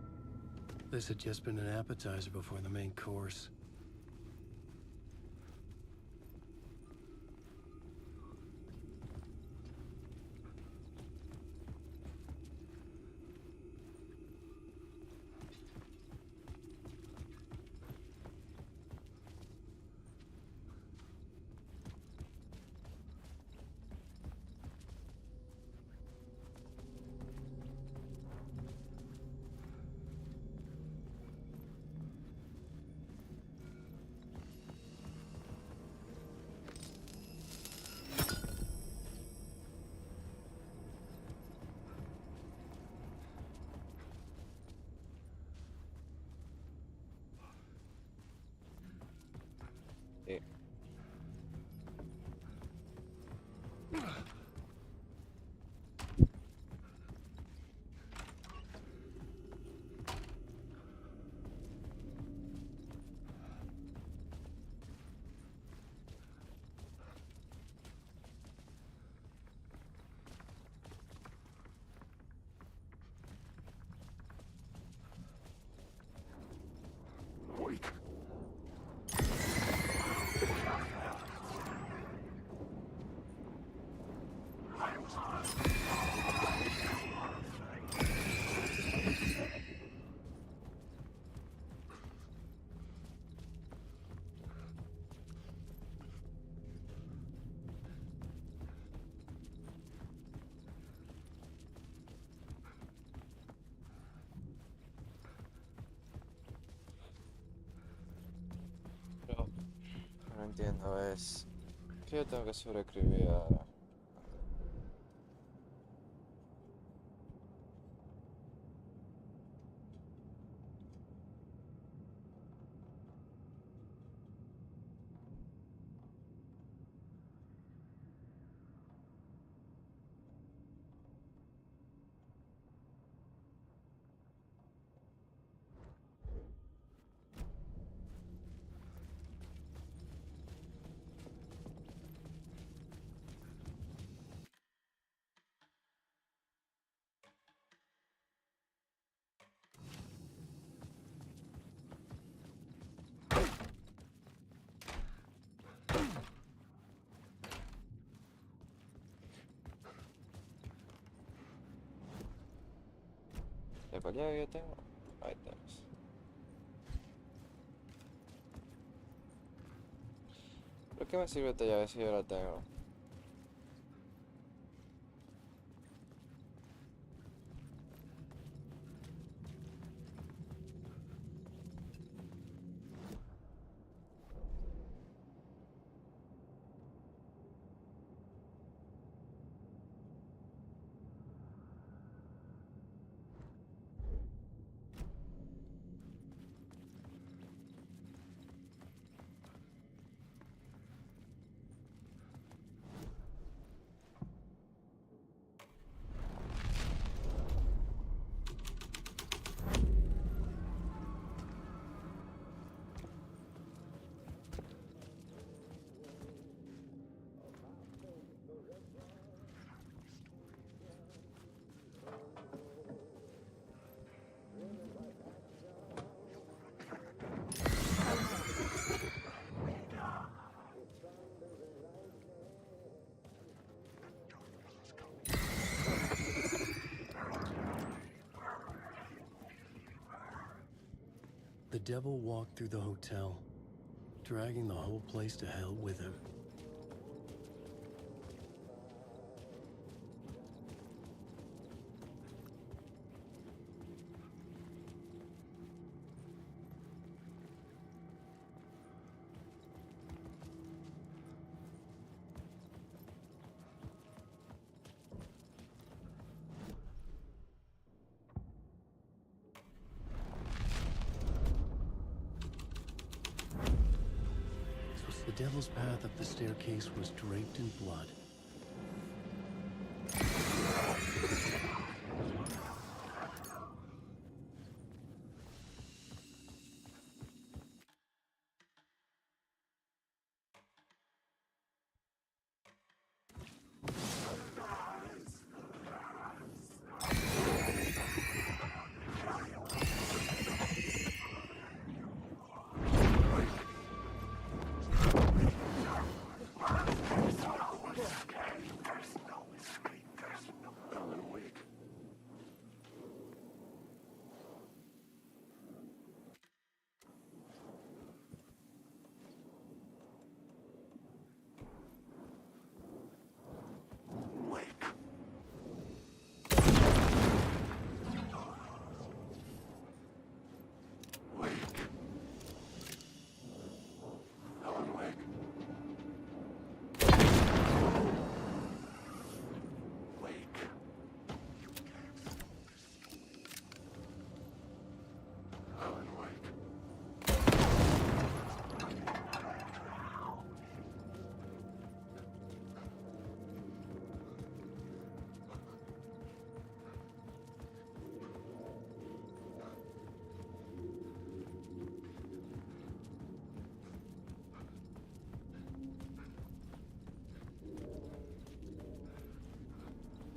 This had just been an appetizer before the main course. Sí. Pero no entiendo, es que yo tengo que sobreescribir ahora. ¿De cuál llave yo tengo? Ahí tenemos. ¿Por qué me sirve esta llave si yo la tengo? The devil walked through the hotel, dragging the whole place to hell with him. The devil's path up the staircase was draped in blood.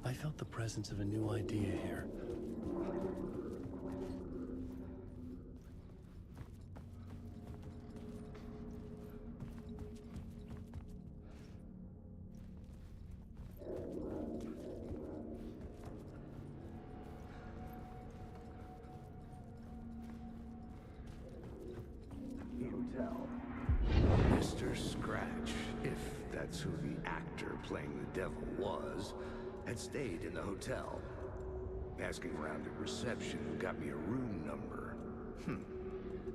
I felt the presence of a new idea here. Hotel. Mr. Scratch, if that's who the actor playing the devil was, had stayed in the hotel. Asking around at reception who got me a room number.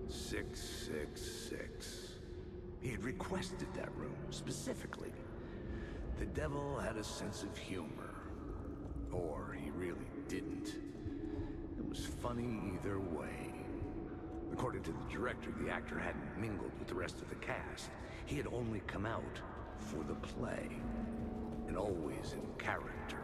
666. He had requested that room, specifically. The devil had a sense of humor. Or he really didn't. It was funny either way. According to the director, the actor hadn't mingled with the rest of the cast. He had only come out for the play. And always in character.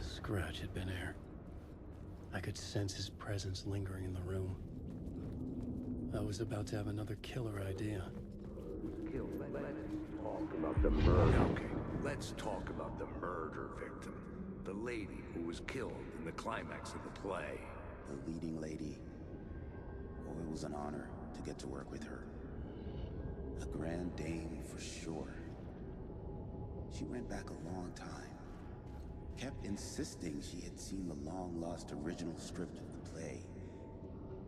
Scratch had been here. I could sense his presence lingering in the room. I was about to have another killer idea. Let's talk about the murder. Okay, let's talk about the murder victim. The lady who was killed in the climax of the play. The leading lady. Oh, it was an honor to get to work with her. A grand dame for sure. She went back a long time. Kept insisting she had seen the long-lost original script of the play.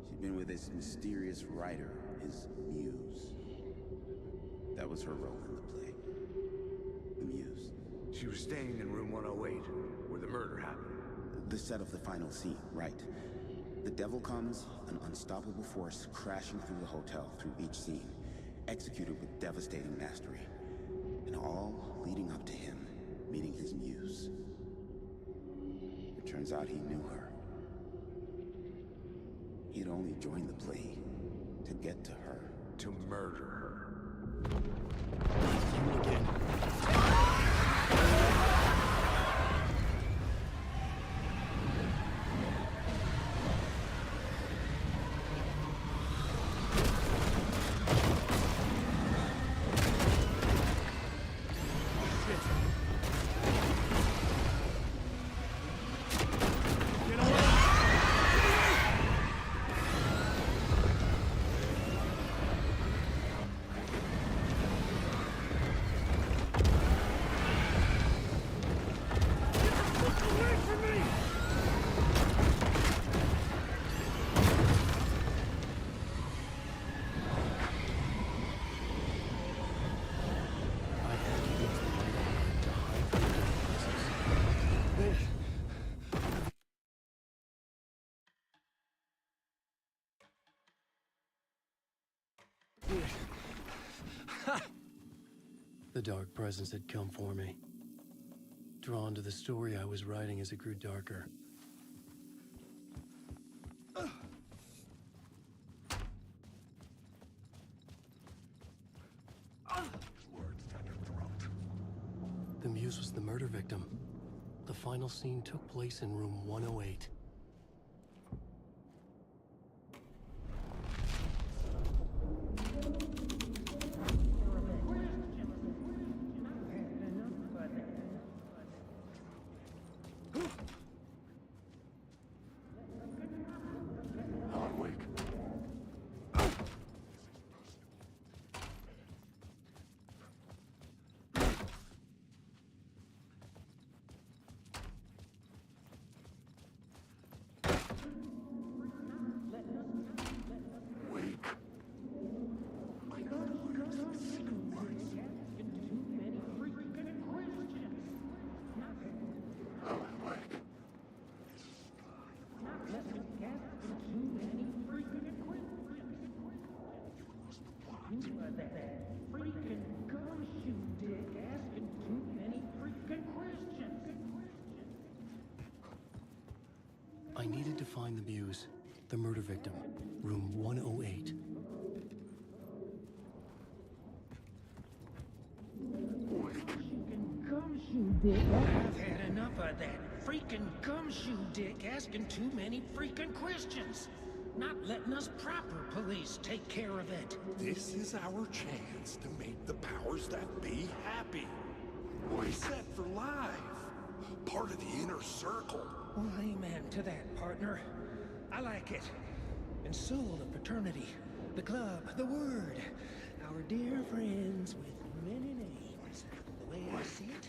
She'd been with this mysterious writer, his muse. That was her role in the play. The Muse. She was staying in room 108, where the murder happened. The set of the final scene, right. The devil comes, an unstoppable force crashing through the hotel through each scene, executed with devastating mastery. And all leading up to him meeting his muse. It turns out he knew her. He'd only joined the play to get to her. To murder her. You again. The dark presence had come for me. Drawn to the story I was writing as it grew darker. The Muse was the murder victim. The final scene took place in room 108. I needed to find the Muse, the murder victim, room 108. I've had enough of that freaking gumshoe dick asking too many freaking questions. Not letting us proper police take care of it. This is our chance to make the powers that be happy. We're set for life. Part of the inner circle. Well, amen to that, partner. I like it. And so the fraternity, the club, the word. Our dear friends with many names. The way I see it,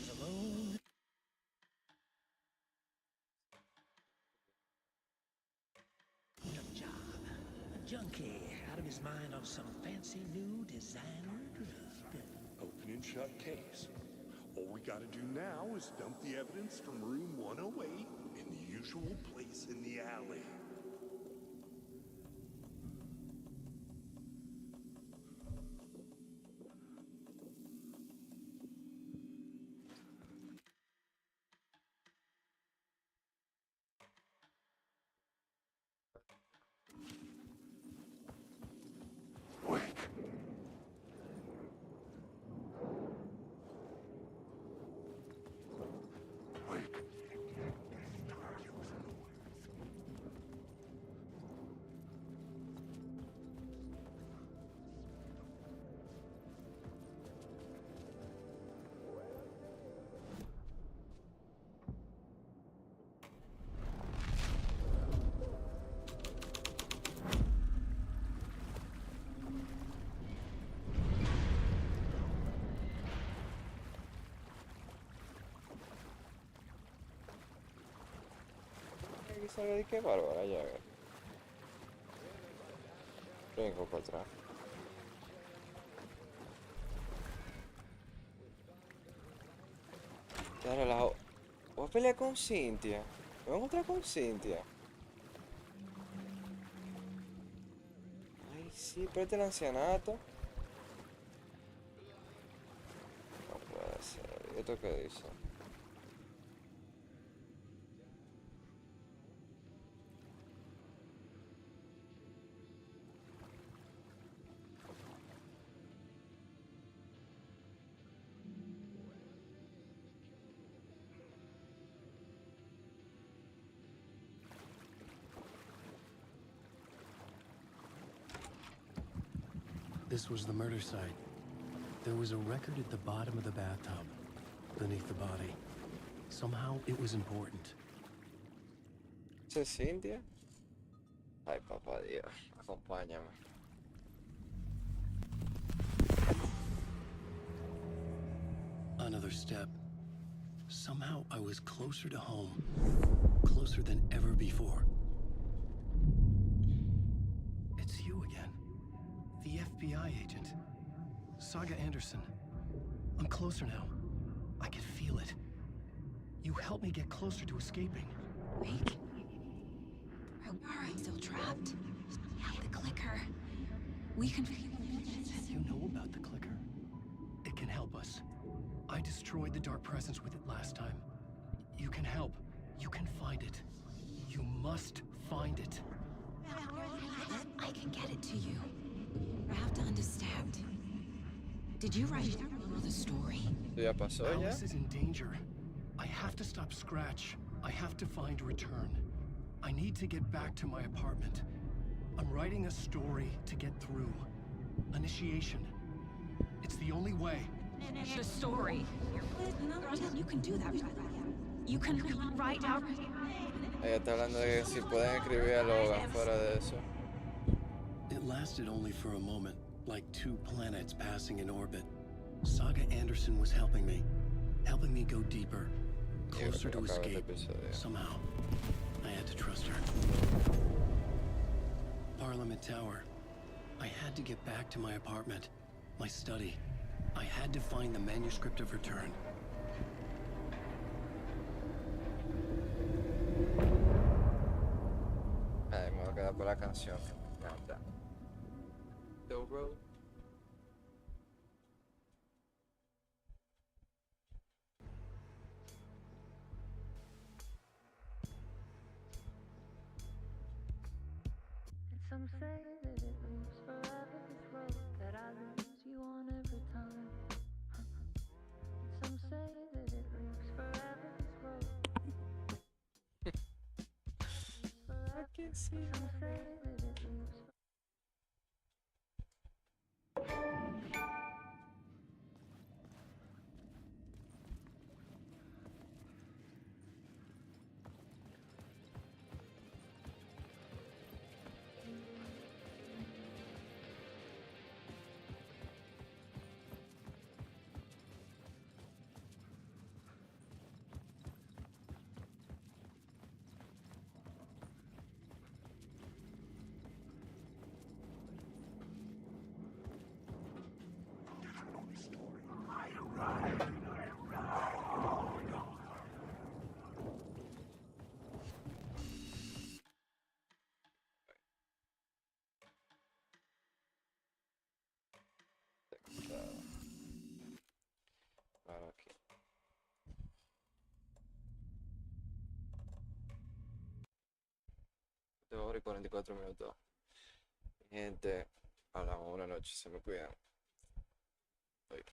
is alone. Tough job. A junkie out of his mind on some fancy new designer drug. Open and shut case. All we gotta do now is dump the evidence from room 108 in the usual place in the alley. Que salga de qué bárbara ya. Vengo para atrás. Claro, voy a pelear con Cynthia. Me voy a encontrar con Cynthia. Ay, sí, pero este es el ancianato. No puede ser. ¿Y esto qué dice? This was the murder site. There was a record at the bottom of the bathtub, beneath the body. Somehow it was important. ¿Esa es Cynthia? Ay, papá Dios, acompáñame. Another step. Somehow I was closer to home. Closer than ever before. It's you again. The FBI agent. Saga Anderson. I'm closer now. I can feel it. You helped me get closer to escaping. Wake. Ahora still trapped. We have the clicker. We can... You know about the clicker. It can help us. I destroyed the dark presence with it last time. You can help. You can find it. You must find it. I can get it to you. I have to understand. Did you write the story? ¿Ya pasó ya? Alice is in danger. I have to stop Scratch. I have to find Return. I need to get back to my apartment. I'm writing a story to get through. Initiation. It's the only way. The story. You can do that. You can write out... Ella está hablando de que si pueden escribir a Logan fuera de eso. It lasted only for a moment, like two planets passing in orbit. Saga Anderson was helping me go deeper, closer to escape. Somehow, I had to trust her. Parliament Tower. I had to get back to my apartment, my study. I had to find the manuscript of Return. Ay, me voy a quedar por la canción. Me encanta. Dobro. Some say that it moves forever, this road that I lose you on every time. Some say that it moves forever, this road. I can see. Some say that it moves. Claro, aquí. 2 horas y 44 minutos. Gente, hablamos, buenas noches, se me cuidan.